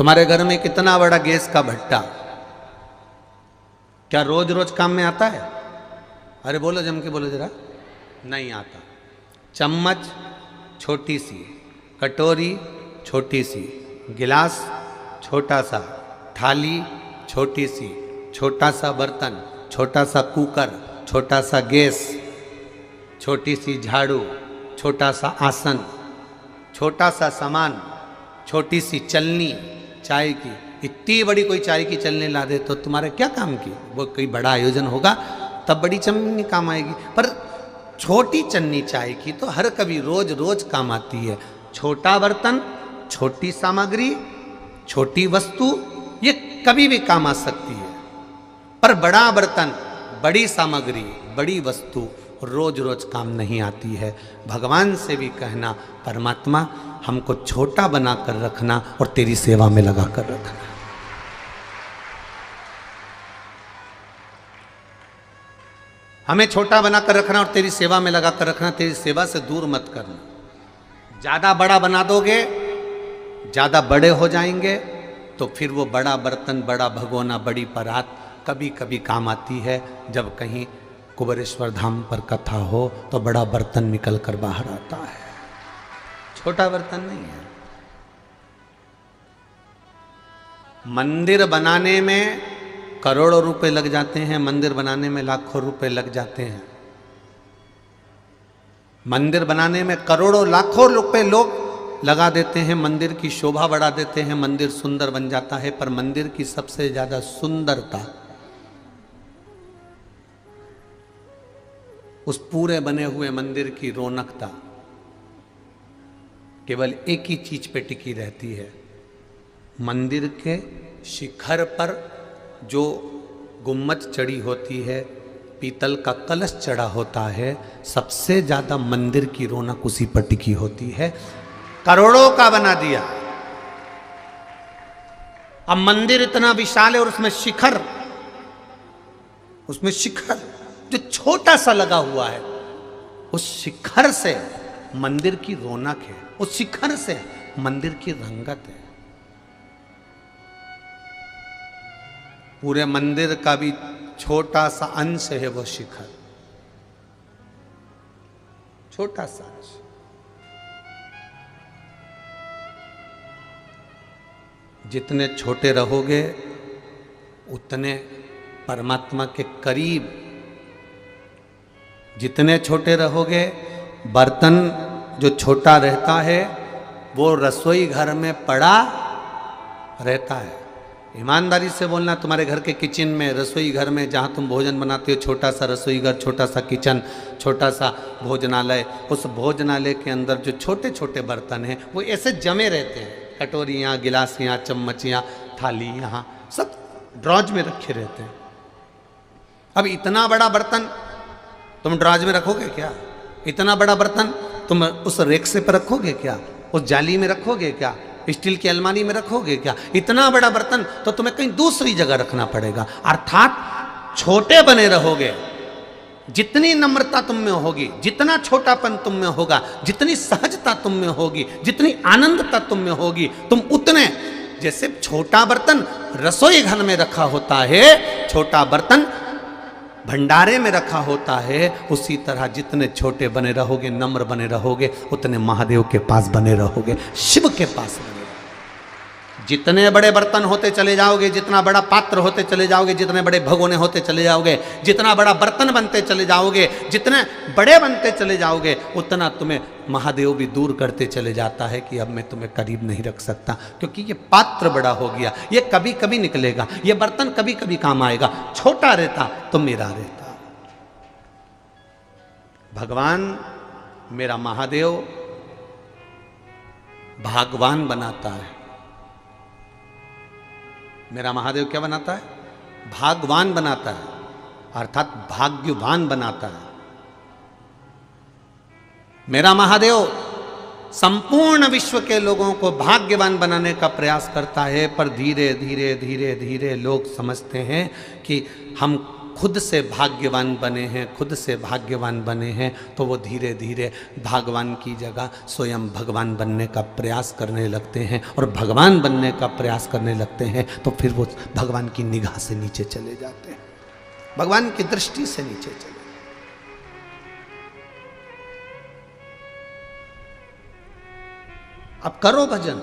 तुम्हारे घर में कितना बड़ा गैस का भट्टा, क्या रोज रोज काम में आता है? अरे बोलो, जम के बोलो जरा। नहीं आता। चम्मच छोटी सी, कटोरी छोटी सी, गिलास छोटा सा, थाली छोटी सी, छोटा सा बर्तन, छोटा सा कुकर, छोटा सा गैस, छोटी सी झाड़ू, छोटा सा आसन, छोटा सा सामान, छोटी सी चलनी चाय की। इतनी बड़ी कोई चाय की चलनी ला दे तो तुम्हारे क्या काम की? वो कोई बड़ा आयोजन होगा तब बड़ी चलनी काम आएगी, पर छोटी चन्नी चाय की तो हर कभी रोज रोज काम आती है। छोटा बर्तन, छोटी सामग्री, छोटी वस्तु, ये कभी भी काम आ सकती है, पर बड़ा बर्तन, बड़ी सामग्री, बड़ी वस्तु रोज रोज काम नहीं आती है। भगवान से भी कहना, परमात्मा हमको छोटा बना कर रखना और तेरी सेवा में लगा कर रखना। हमें छोटा बना कर रखना और तेरी सेवा में लगा कर रखना, तेरी सेवा से दूर मत करना। ज्यादा बड़ा बना दोगे, ज्यादा बड़े हो जाएंगे तो फिर वो बड़ा बर्तन, बड़ा भगोना, बड़ी परात कभी कभी काम आती है। जब कहीं कुबेरेश्वर धाम पर कथा हो तो बड़ा बर्तन निकल कर बाहर आता है, छोटा बर्तन नहीं है। मंदिर बनाने में करोड़ों रुपए लग जाते हैं, मंदिर बनाने में लाखों रुपए लग जाते हैं। मंदिर बनाने में करोड़ों लाखों रुपए लोग लगा देते हैं, मंदिर की शोभा बढ़ा देते हैं, मंदिर सुंदर बन जाता है। पर मंदिर की सबसे ज्यादा सुंदरता उस पूरे बने हुए मंदिर की रौनकता केवल एक ही चीज पे टिकी रहती है। मंदिर के शिखर पर जो गुम्मत चढ़ी होती है, पीतल का कलश चढ़ा होता है, सबसे ज्यादा मंदिर की रौनक उसी पर टिकी होती है। करोड़ों का बना दिया, अब मंदिर इतना विशाल है और उसमें शिखर जो छोटा सा लगा हुआ है, उस शिखर से मंदिर की रौनक है, उस शिखर से मंदिर की रंगत है। पूरे मंदिर का भी छोटा सा अंश है वो शिखर, छोटा सा अंश। जितने छोटे रहोगे उतने परमात्मा के करीब, जितने छोटे रहोगे, बर्तन जो छोटा रहता है वो रसोई घर में पड़ा रहता है। ईमानदारी से बोलना, तुम्हारे घर के किचन में, रसोई घर में जहाँ तुम भोजन बनाते हो, छोटा सा रसोई घर, छोटा सा किचन, छोटा सा भोजनालय, उस भोजनालय के अंदर जो छोटे छोटे बर्तन हैं वो ऐसे जमे रहते हैं। कटोरियाँ, गिलासियाँ, चम्मचियाँ, थाली यहाँ सब ड्रॉज में रखे रहते हैं। अब इतना बड़ा बर्तन तुम ड्रॉज में रखोगे क्या? इतना बड़ा बर्तन तुम उस रेक से पर रखोगे क्या? उस जाली में रखोगे क्या? स्टील की अलमारी में रखोगे क्या? इतना बड़ा बर्तन तो तुम्हें कहीं दूसरी जगह रखना पड़ेगा। अर्थात छोटे बने रहोगे, जितनी नम्रता तुम में होगी, जितना छोटापन तुम में होगा, जितनी सहजता तुम में होगी, जितनी आनंदता तुम में होगी, तुम उतने, जैसे छोटा बर्तन रसोई घर में रखा होता है, छोटा बर्तन भंडारे में रखा होता है, उसी तरह जितने छोटे बने रहोगे, नम्र बने रहोगे, उतने महादेव के पास बने रहोगे, शिव के पास बने रहोगे। जितने बड़े बर्तन होते चले जाओगे, जितना बड़ा पात्र होते चले जाओगे, जितने बड़े भगोने होते चले जाओगे, जितना बड़ा बर्तन बनते चले जाओगे, जितने बड़े बनते चले जाओगे, उतना तुम्हें महादेव भी दूर करते चले जाता है कि अब मैं तुम्हें करीब नहीं रख सकता, क्योंकि ये पात्र बड़ा हो गया, ये कभी कभी निकलेगा, ये बर्तन कभी कभी काम आएगा। छोटा रहता तो मेरा रहता। भगवान मेरा महादेव भागवान बनाता है। मेरा महादेव क्या बनाता है? भागवान बनाता है, अर्थात भाग्यवान बनाता है। मेरा महादेव संपूर्ण विश्व के लोगों को भाग्यवान बनाने का प्रयास करता है, पर धीरे धीरे धीरे धीरे लोग समझते हैं कि हम खुद से भाग्यवान बने हैं, खुद से भाग्यवान बने हैं, तो वो धीरे धीरे भगवान की जगह स्वयं भगवान बनने का प्रयास करने लगते हैं। और भगवान बनने का प्रयास करने लगते हैं तो फिर वो भगवान की निगाह से नीचे चले जाते हैं, भगवान की दृष्टि से नीचे चले। आप करो भजन,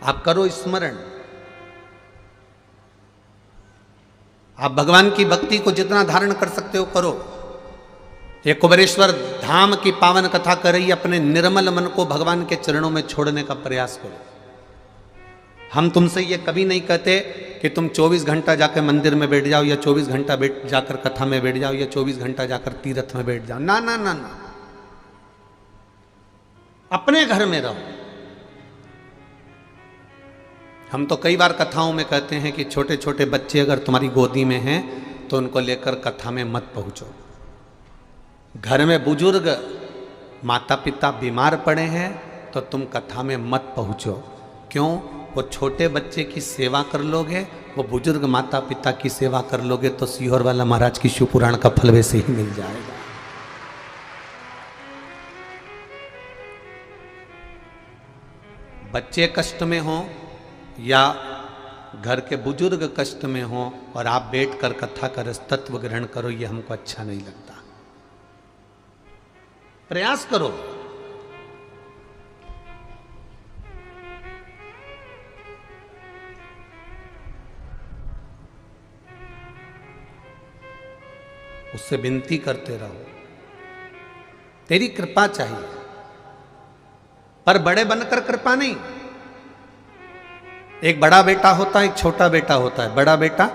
आप करो स्मरण, आप भगवान की भक्ति को जितना धारण कर सकते हो करो। ये कुबेरेश्वर धाम की पावन कथा कर रही, अपने निर्मल मन को भगवान के चरणों में छोड़ने का प्रयास करो। हम तुमसे ये कभी नहीं कहते कि तुम 24 घंटा जाकर मंदिर में बैठ जाओ, या 24 घंटा जाकर कथा में बैठ जाओ, या 24 घंटा जाकर तीर्थ में बैठ जाओ। ना ना ना ना, अपने घर में रहो। हम तो कई बार कथाओं में कहते हैं कि छोटे छोटे बच्चे अगर तुम्हारी गोदी में हैं तो उनको लेकर कथा में मत पहुंचो। घर में बुजुर्ग माता पिता बीमार पड़े हैं तो तुम कथा में मत पहुंचो। क्यों? वो छोटे बच्चे की सेवा कर लोगे, वो बुजुर्ग माता पिता की सेवा कर लोगे तो सीहोर वाला महाराज की शिव पुराण का फल वैसे ही मिल जाएगा। बच्चे कष्ट में हो या घर के बुजुर्ग कष्ट में हो और आप बैठकर कथा कर तत्व ग्रहण करो, ये हमको अच्छा नहीं लगता। प्रयास करो। उससे विनती करते रहो, तेरी कृपा चाहिए, पर बड़े बनकर कृपा नहीं। एक बड़ा बेटा होता है, एक छोटा बेटा होता है। बड़ा बेटा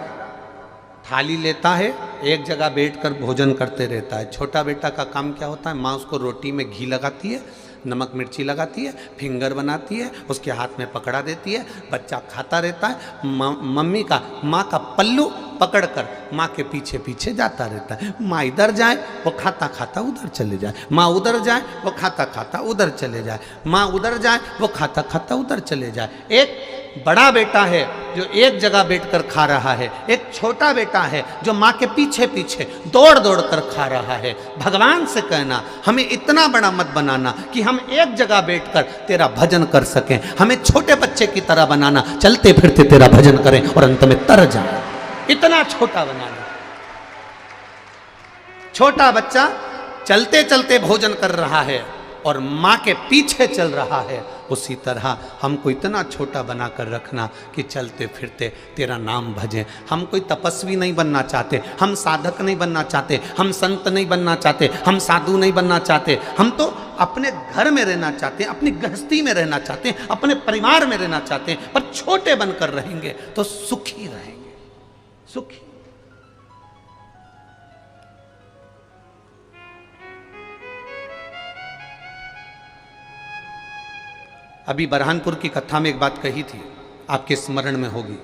थाली लेता है, एक जगह बैठकर भोजन करते रहता है। छोटा बेटा का काम क्या होता है? माँ उसको रोटी में घी लगाती है, नमक मिर्ची लगाती है, फिंगर बनाती है, उसके हाथ में पकड़ा देती है, बच्चा खाता रहता है। माँ का पल्लू पकड़कर माँ के पीछे पीछे जाता रहता है। माँ इधर जाए वो खाता खाता उधर चले जाए, माँ उधर जाए वो खाता खाता उधर चले जाए, माँ उधर जाए वो खाता खाता उधर चले जाए। एक बड़ा बेटा है जो एक जगह बैठकर खा रहा है, एक छोटा बेटा है जो माँ के पीछे पीछे दौड़ दौड़ कर खा रहा है। भगवान से कहना हमें इतना बड़ा मत बनाना कि हम एक जगह बैठकर तेरा भजन कर सकें, हमें छोटे बच्चे की तरह बनाना, चलते फिरते तेरा भजन करें और अंत में तर जाए। इतना छोटा बनाना। छोटा बच्चा चलते चलते भोजन कर रहा है और माँ के पीछे चल रहा है, उसी तरह हमको इतना छोटा बनाकर रखना कि चलते फिरते तेरा नाम भजें। हम कोई तपस्वी नहीं बनना चाहते, हम साधक नहीं बनना चाहते, हम संत नहीं बनना चाहते, हम साधु नहीं बनना चाहते। हम तो अपने घर में रहना चाहते हैं, अपनी गृहस्थी में रहना चाहते हैं, अपने परिवार में रहना चाहते हैं, पर छोटे बनकर रहेंगे तो सुखी रहेंगे, सुखी। अभी बरहानपुर की कथा में एक बात कही थी, आपके स्मरण में होगी।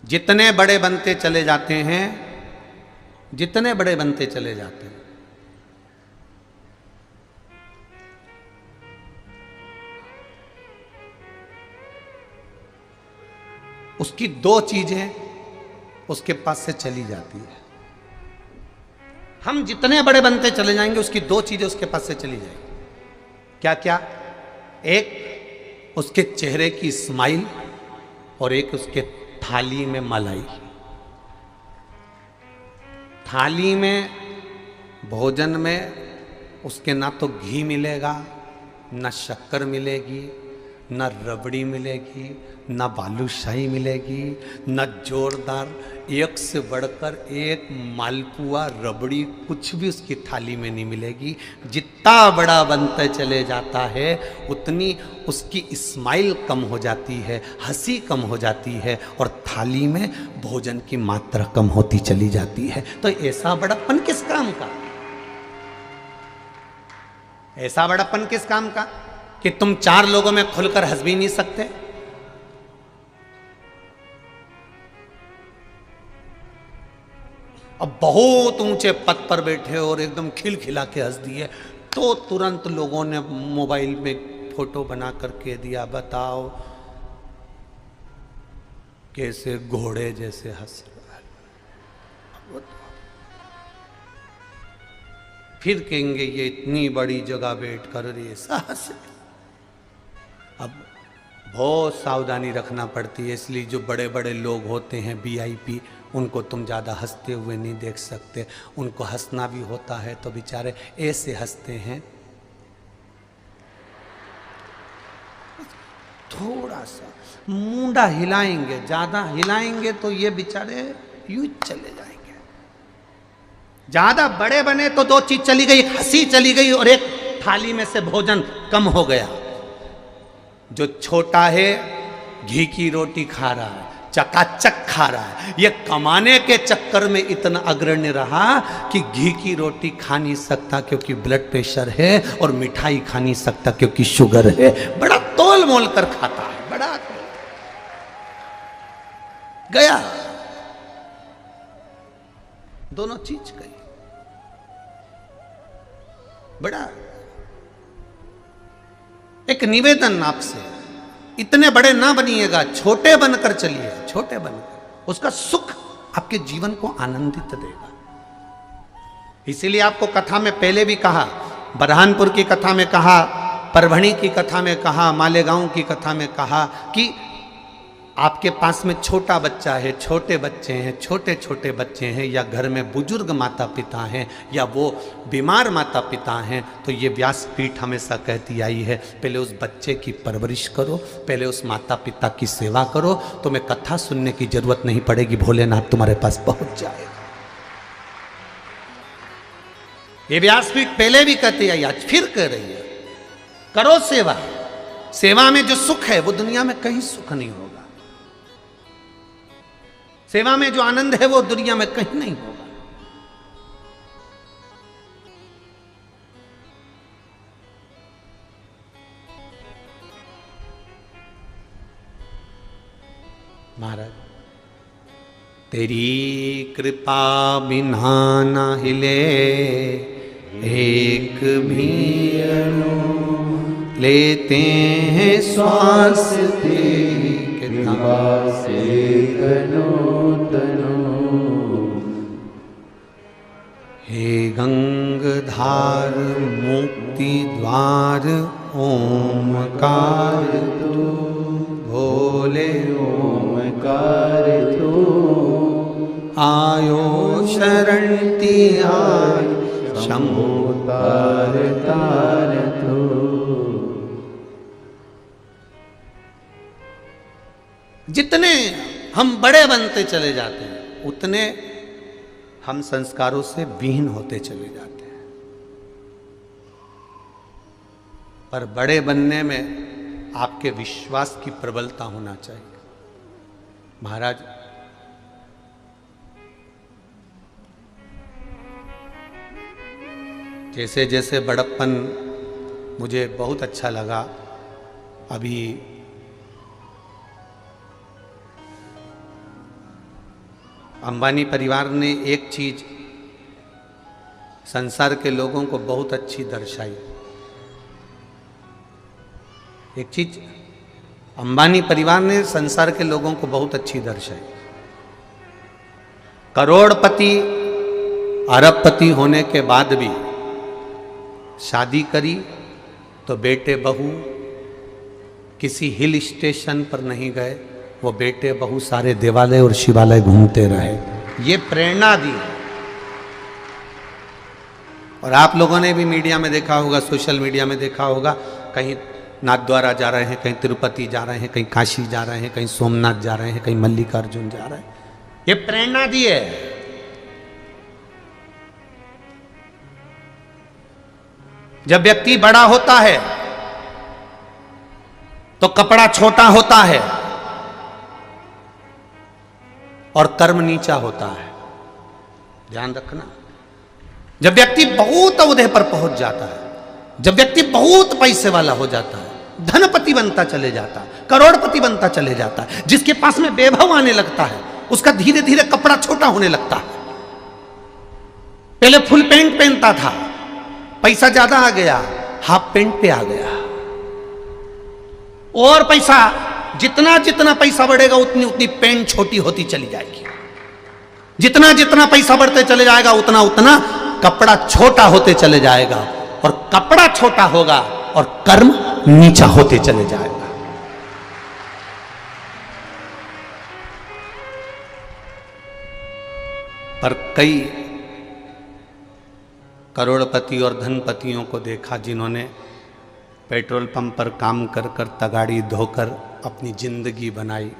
जितने बड़े बनते चले जाते हैं, जितने बड़े बनते चले जाते हैं, उसकी दो चीजें उसके पास से चली जाती है। हम जितने बड़े बनते चले जाएंगे उसकी दो चीजें उसके पास से चली जाएंगी। क्या क्या? एक उसके चेहरे की स्माइल और एक उसके थाली में मलाई। थाली में भोजन में उसके ना तो घी मिलेगा, ना शक्कर मिलेगी, ना रबड़ी मिलेगी, ना बालूशाही मिलेगी, ना जोरदार एक से बढ़कर एक मालपुआ रबड़ी कुछ भी उसकी थाली में नहीं मिलेगी। जितना बड़ा बनते चले जाता है उतनी उसकी स्माइल कम हो जाती है, हंसी कम हो जाती है और थाली में भोजन की मात्रा कम होती चली जाती है। तो ऐसा बड़प्पन किस काम का? ऐसा बड़प्पन किस काम का कि तुम चार लोगों में खुलकर हंस भी नहीं सकते? अब बहुत ऊंचे पद पर बैठे और एकदम खिलखिला के हंस दिए तो तुरंत लोगों ने मोबाइल में फोटो बना करके दिया, बताओ कैसे घोड़े जैसे हंस रहा है। वो तो फिर कहेंगे ये इतनी बड़ी जगह बैठ कर ये साहस। अब बहुत सावधानी रखना पड़ती है, इसलिए जो बड़े बड़े लोग होते हैं VIP, उनको तुम ज़्यादा हंसते हुए नहीं देख सकते। उनको हंसना भी होता है तो बेचारे ऐसे हंसते हैं, थोड़ा सा मुंडा हिलाएंगे, ज़्यादा हिलाएंगे तो ये बेचारे यूं चले जाएंगे। ज़्यादा बड़े बने तो दो चीज चली गई, एक हंसी चली गई और एक थाली में से भोजन कम हो गया। जो छोटा है घी की रोटी खा रहा है, चकाचक खा रहा है, ये कमाने के चक्कर में इतना अग्रणी रहा कि घी की रोटी खा नहीं सकता क्योंकि ब्लड प्रेशर है, और मिठाई खा नहीं सकता क्योंकि शुगर है। बड़ा तोल मोल कर खाता है, बड़ा गया, दोनों चीज गई। बड़ा एक निवेदन आपसे, इतने बड़े ना बनिएगा, छोटे बनकर चलिए, छोटे बनकर उसका सुख आपके जीवन को आनंदित देगा। इसीलिए आपको कथा में पहले भी कहा, बरहानपुर की कथा में कहा, परभणी की कथा में कहा, मालेगांव की कथा में कहा कि आपके पास में छोटा बच्चा है, छोटे बच्चे हैं, छोटे छोटे बच्चे हैं, या घर में बुजुर्ग माता पिता हैं, या वो बीमार माता पिता हैं, तो ये व्यासपीठ हमेशा कहती आई है पहले उस बच्चे की परवरिश करो, पहले उस माता पिता की सेवा करो, तुम्हें कथा सुनने की जरूरत नहीं पड़ेगी, भोलेनाथ तुम्हारे पास पहुंच जाएगा। ये व्यासपीठ पहले भी कहती आई, आज फिर कह रही है, करो सेवा। सेवा में जो सुख है वो दुनिया में कहीं सुख नहीं होगा। सेवा में जो आनंद है वो दुनिया में कहीं नहीं होगा। महाराज, तेरी कृपा बिना ना हिले एक भी अणु, लेते हैं श्वास तेरी कृपा से तनो तनो। हे गंगधार मुक्ति द्वार ओमकार तू, भोले ओमकार तू, आयो शरण तिहार शंभु तार तार तू। जितने हम बड़े बनते चले जाते हैं उतने हम संस्कारों से विहीन होते चले जाते हैं। पर बड़े बनने में आपके विश्वास की प्रबलता होना चाहिए। महाराज, जैसे जैसे बड़प्पन मुझे बहुत अच्छा लगा, अभी अंबानी परिवार ने एक चीज संसार के लोगों को बहुत अच्छी दर्शाई। एक चीज अंबानी परिवार ने संसार के लोगों को बहुत अच्छी दर्शाई। करोड़पति अरबपति होने के बाद भी शादी करी तो बेटे बहू किसी हिल स्टेशन पर नहीं गए, वो बेटे बहू सारे देवालय और शिवालय घूमते रहे। ये प्रेरणा दी। और आप लोगों ने भी मीडिया में देखा होगा, सोशल मीडिया में देखा होगा, कहीं नाथद्वारा जा रहे हैं, कहीं तिरुपति जा रहे हैं, कहीं काशी जा रहे हैं, कहीं सोमनाथ जा रहे हैं, कहीं मल्लिकार्जुन जा रहे हैं। ये प्रेरणा दी है। जब व्यक्ति बड़ा होता है तो कपड़ा छोटा होता है और कर्म नीचा होता है, ध्यान रखना। जब व्यक्ति बहुत औहदे पर पहुंच जाता है, जब व्यक्ति बहुत पैसे वाला हो जाता है, धनपति बनता चले जाता है, करोड़पति बनता चले जाता है, जिसके पास में वैभव आने लगता है, उसका धीरे धीरे कपड़ा छोटा होने लगता है। पहले फुल पैंट पहनता था, पैसा ज्यादा आ गया, हाफ पैंट पे आ गया, और पैसा जितना जितना पैसा बढ़ेगा उतनी उतनी पैंट छोटी होती चली जाएगी। जितना जितना पैसा बढ़ते चले जाएगा उतना उतना कपड़ा छोटा होते चले जाएगा, और कपड़ा छोटा होगा और कर्म नीचा होते चले जाएगा। पर कई करोड़पति और धनपतियों को देखा जिन्होंने पेट्रोल पंप पर काम कर कर तगाड़ी धोकर अपनी जिंदगी बनाई,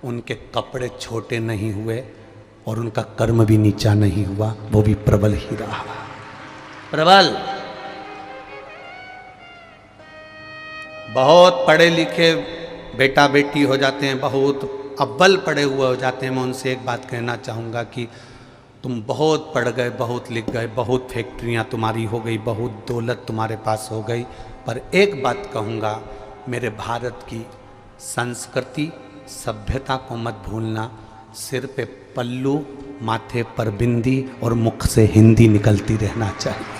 उनके कपड़े छोटे नहीं हुए और उनका कर्म भी नीचा नहीं हुआ, वो भी प्रबल ही रहा। प्रबल। बहुत पढ़े लिखे बेटा बेटी हो जाते हैं, बहुत अव्वल पढ़े हुए हो जाते हैं। मैं उनसे एक बात कहना चाहूँगा कि तुम बहुत पढ़ गए, बहुत लिख गए, बहुत फैक्ट्रियाँ तुम्हारी हो गई, बहुत दौलत तुम्हारे पास हो गई, पर एक बात कहूँगा, मेरे भारत की संस्कृति सभ्यता को मत भूलना। सिर पे पल्लू, माथे पर बिंदी और मुख से हिंदी निकलती रहना चाहिए।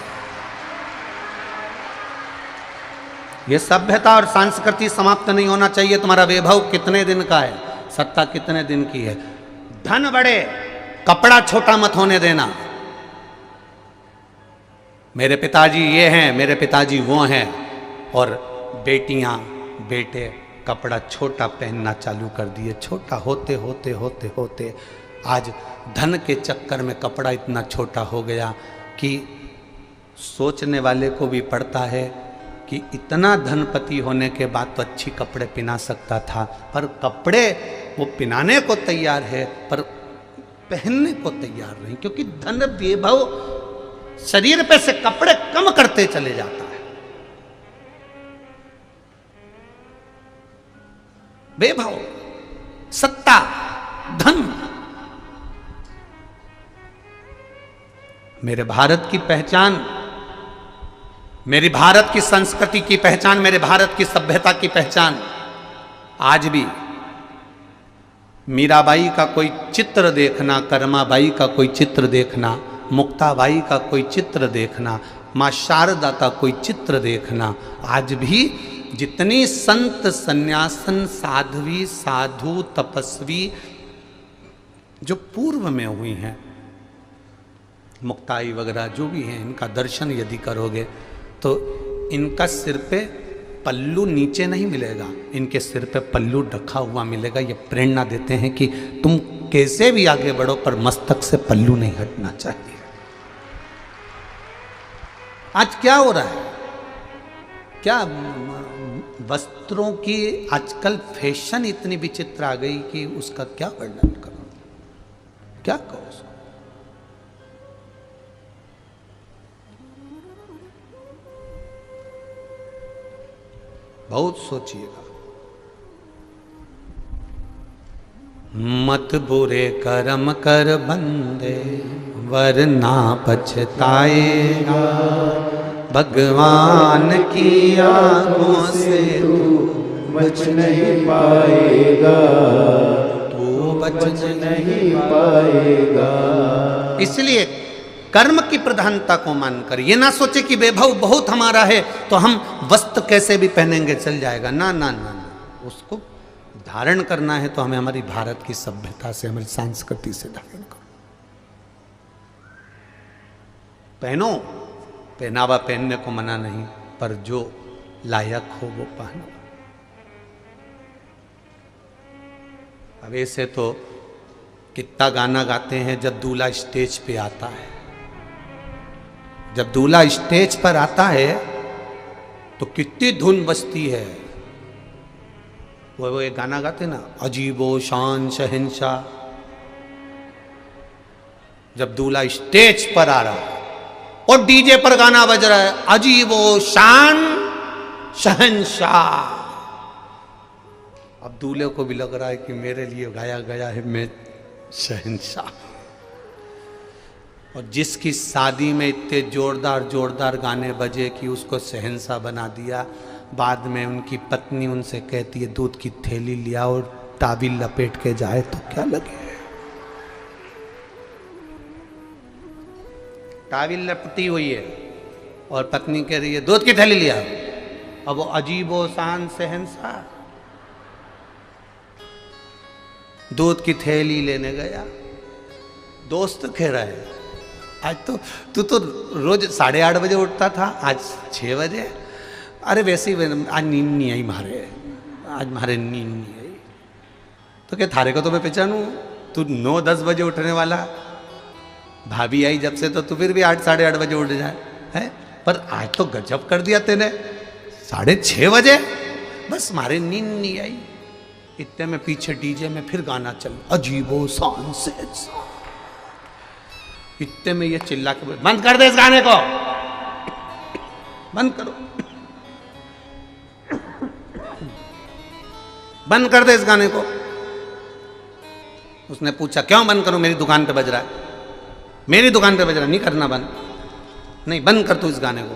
ये सभ्यता और संस्कृति समाप्त नहीं होना चाहिए। तुम्हारा वैभव कितने दिन का है, सत्ता कितने दिन की है, धन बढ़े, कपड़ा छोटा मत होने देना। मेरे पिताजी ये हैं, मेरे पिताजी वो हैं, और बेटियां बेटे कपड़ा छोटा पहनना चालू कर दिए। छोटा होते होते होते होते आज धन के चक्कर में कपड़ा इतना छोटा हो गया कि सोचने वाले को भी पड़ता है कि इतना धनपति होने के बाद तो अच्छी कपड़े पहना सकता था, पर कपड़े वो पहनाने को तैयार है पर पहनने को तैयार नहीं, क्योंकि धन वैभव शरीर पे से कपड़े कम करते चले जाता है। वैभव, सत्ता, धन। मेरे भारत की पहचान, मेरी भारत की संस्कृति की पहचान, मेरे भारत की सभ्यता की पहचान आज भी मीराबाई का कोई चित्र देखना, कर्माबाई का कोई चित्र देखना, मुक्ताबाई का कोई चित्र देखना, माँ शारदा का कोई चित्र देखना, आज भी जितनी संत सन्यासन साध्वी साधु तपस्वी जो पूर्व में हुई हैं, मुक्ताई वगैरह जो भी हैं, इनका दर्शन यदि करोगे तो इनका सिर पे पल्लू नीचे नहीं मिलेगा, इनके सिर पे पल्लू ढका हुआ मिलेगा। ये प्रेरणा देते हैं कि तुम कैसे भी आगे बढ़ो पर मस्तक से पल्लू नहीं हटना चाहिए। आज क्या हो रहा है, क्या वस्त्रों की आजकल फैशन इतनी विचित्र आ गई कि उसका क्या वर्णन करो, क्या कहो। बहुत सोचिएगा। मत बुरे कर्म कर बंदे वरना पछताएगा, भगवान की आंखों से तू बच नहीं पाएगा, तू बच नहीं पाएगा। इसलिए कर्म की प्रधानता को मानकर ये ना सोचे कि वैभव बहुत हमारा है तो हम वस्त्र कैसे भी पहनेंगे चल जाएगा। ना ना ना ना, उसको धारण करना है तो हमें हमारी भारत की सभ्यता से, हमारी संस्कृति से धारण करो। पहनो, पहनावा पहनने को मना नहीं, पर जो लायक हो वो पहनो। अब ऐसे तो कितना गाना गाते हैं जब दूल्हा स्टेज पे आता है। जब दूल्हा स्टेज पर आता है तो कितनी धुन बजती है। वो एक गाना गाते ना, अजीबो शान शहंशाह। जब दूल्हा स्टेज पर आ रहा है और डीजे पर गाना बज रहा है, अजीबो शान शहंशाह। अब दूल्हे को भी लग रहा है कि मेरे लिए गाया गया है, मैं शहंशाह। और जिसकी शादी में इतने जोरदार जोरदार गाने बजे कि उसको शहंशाह बना दिया, बाद में उनकी पत्नी उनसे कहती है दूध की थैली लिया और ताबील लपेट के जाए तो क्या लगे। ताबील लपटी हुई है और पत्नी कह रही है दूध की थैली लिया। अब वो अजीबो शान शहंशाह दूध की थैली लेने गया, दोस्त कह रहा है आज तो तू तो रोज 8:30 बजे उठता था, आज 6 बजे। अरे वैसे ही आज नींद नहीं आई मारे, आज मारे नींद नहीं आई। तो क्या थारे को तो मैं पहचानूं, तू 9-10 बजे उठने वाला, भाभी आई जब से तो तू फिर भी 8-8:30 बजे उठ जाए है। पर आज तो गजब कर दिया तेने, 6:30 बजे, बस मारे नींद नहीं आई। इतने में पीछे डीजे में फिर गाना चल, अजीबो शान से। इतने में ये चिल्ला के बोले, बंद कर दे इस गाने को, बंद करो, बंद कर दे इस गाने को। उसने पूछा क्यों बंद करूं, मेरी दुकान पे बज रहा है, मेरी दुकान पे बज रहा है, नहीं करना बंद, नहीं बंद कर तू इस गाने को।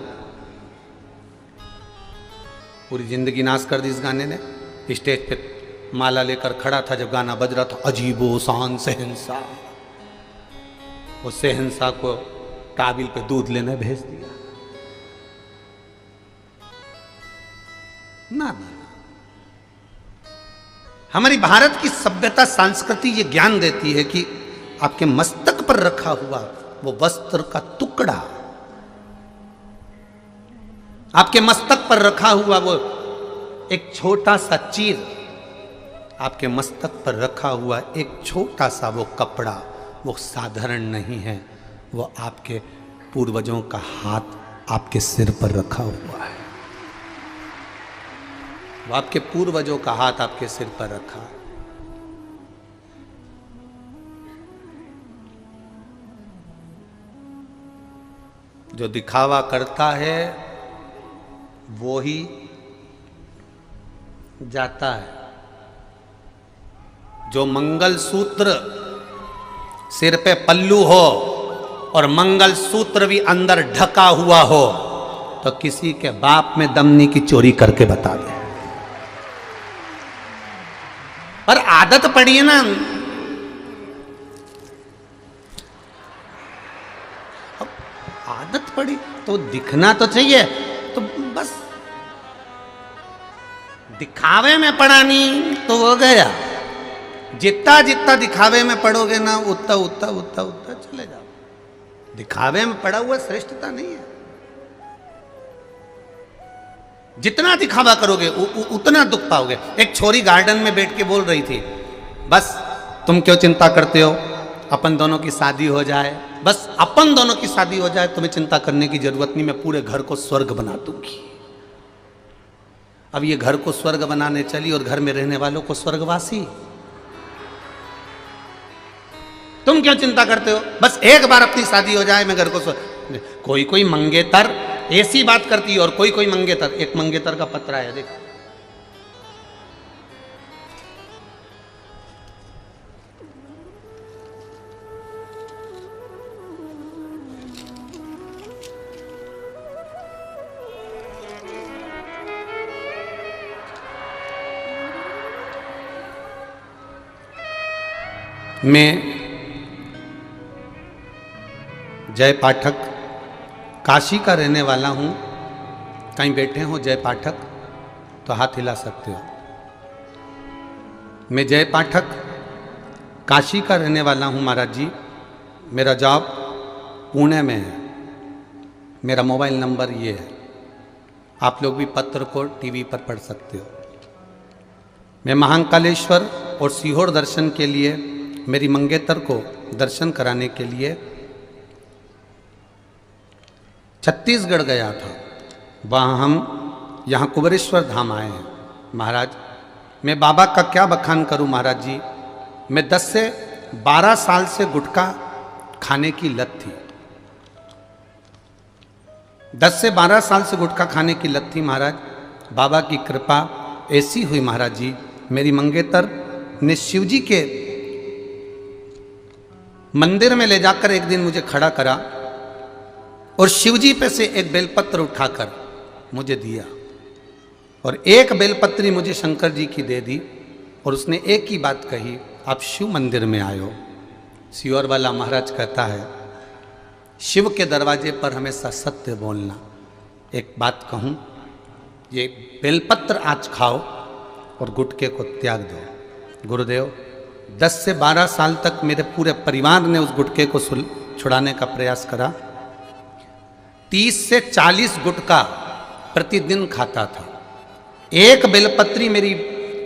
पूरी जिंदगी नाश कर दी इस गाने ने। स्टेज पे माला लेकर खड़ा था जब गाना बज रहा था, अजीबो शान शहंशाह। वो शहंशाह को काबिल पे दूध लेने भेज दिया। ना ना, हमारी भारत की सभ्यता संस्कृति ये ज्ञान देती है कि आपके मस्तक पर रखा हुआ वो वस्त्र का टुकड़ा, आपके मस्तक पर रखा हुआ वो एक छोटा सा चीर, आपके मस्तक पर रखा हुआ एक छोटा सा वो कपड़ा, वो साधारण नहीं है, वो आपके पूर्वजों का हाथ आपके सिर पर रखा हुआ है। वो आपके पूर्वजों का हाथ आपके सिर पर रखा है। जो दिखावा करता है वो ही जाता है। जो मंगल सूत्र सिर पे पल्लू हो और मंगल सूत्र भी अंदर ढका हुआ हो तो किसी के बाप में दमनी की चोरी करके बता दे। पर आदत पड़ी है ना, अब आदत पड़ी तो दिखना तो चाहिए, तो बस दिखावे में पड़ा नहीं तो वो गया। जितना जितना दिखावे में पड़ोगे ना उतना उतना उतना उतना चले जाओ। दिखावे में पड़ा हुआ श्रेष्ठता नहीं है। जितना दिखावा करोगे उतना दुख पाओगे। एक छोरी गार्डन में बैठ के बोल रही थी, बस तुम क्यों चिंता करते हो, अपन दोनों की शादी हो जाए, बस अपन दोनों की शादी हो जाए, तुम्हें चिंता करने की जरूरत नहीं, मैं पूरे घर को स्वर्ग बना दूंगी। अब ये घर को स्वर्ग बनाने चली और घर में रहने वालों को स्वर्गवासी। तुम क्यों चिंता करते हो, बस एक बार अपनी शादी हो जाए, मैं घर को स्वर्ग। कोई कोई मंगेतर ऐसी बात करती है और कोई कोई मंगेतर, एक मंगेतर का पत्र आया देखो, मैं जय पाठक काशी का रहने वाला हूँ। कहीं बैठे हो जय पाठक तो हाथ हिला सकते हो। मैं जय पाठक काशी का रहने वाला हूँ महाराज जी। मेरा जॉब पुणे में है। मेरा मोबाइल नंबर ये है, आप लोग भी पत्र को टीवी पर पढ़ सकते हो। मैं महाकालेश्वर और सीहोर दर्शन के लिए, मेरी मंगेतर को दर्शन कराने के लिए छत्तीसगढ़ गया था। वहाँ हम यहाँ कुबेरेश्वर धाम आए हैं। महाराज मैं बाबा का क्या बखान करूँ महाराज जी। मैं 10 से 12 साल से गुटखा खाने की लत थी। 10 से 12 साल से गुटखा खाने की लत थी महाराज। बाबा की कृपा ऐसी हुई महाराज जी, मेरी मंगेतर ने शिवजी के मंदिर में ले जाकर एक दिन मुझे खड़ा करा और शिवजी पे से एक बेलपत्र उठाकर मुझे दिया और एक बेलपत्री मुझे शंकर जी की दे दी और उसने एक ही बात कही, आप शिव मंदिर में आए हो। सियोर वाला महाराज कहता है शिव के दरवाजे पर हमेशा सत्य बोलना। एक बात कहूँ, ये बेलपत्र आज खाओ और गुटके को त्याग दो। गुरुदेव 10 से 12 साल तक मेरे पूरे परिवार ने उस गुटखे को छुड़ाने का प्रयास करा। 30 से 40 गुटखा प्रतिदिन खाता था। एक बेलपत्री मेरी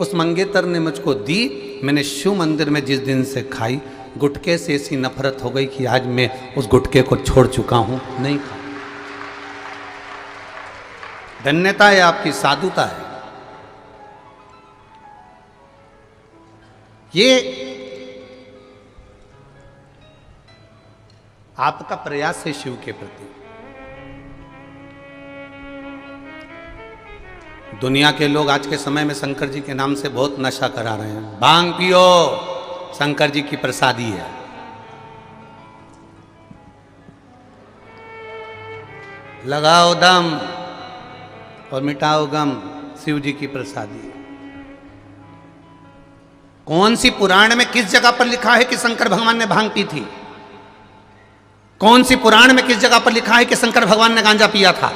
उस मंगेतर ने मुझको दी, मैंने शिव मंदिर में जिस दिन से खाई, गुटखे से ऐसी नफरत हो गई कि आज मैं उस गुटखे को छोड़ चुका हूं, नहीं खा। धन्यता है आपकी, साधुता है। ये आपका प्रयास है शिव के प्रति। दुनिया के लोग आज के समय में शंकर जी के नाम से बहुत नशा करा रहे हैं। भांग पियो, शंकर जी की प्रसादी है। लगाओ दम और मिटाओ गम, शिव जी की प्रसादी है। कौन सी पुराण में किस जगह पर लिखा है कि शंकर भगवान ने भांग पी थी? कौन सी पुराण में किस जगह पर लिखा है कि शंकर भगवान ने गांजा पिया था?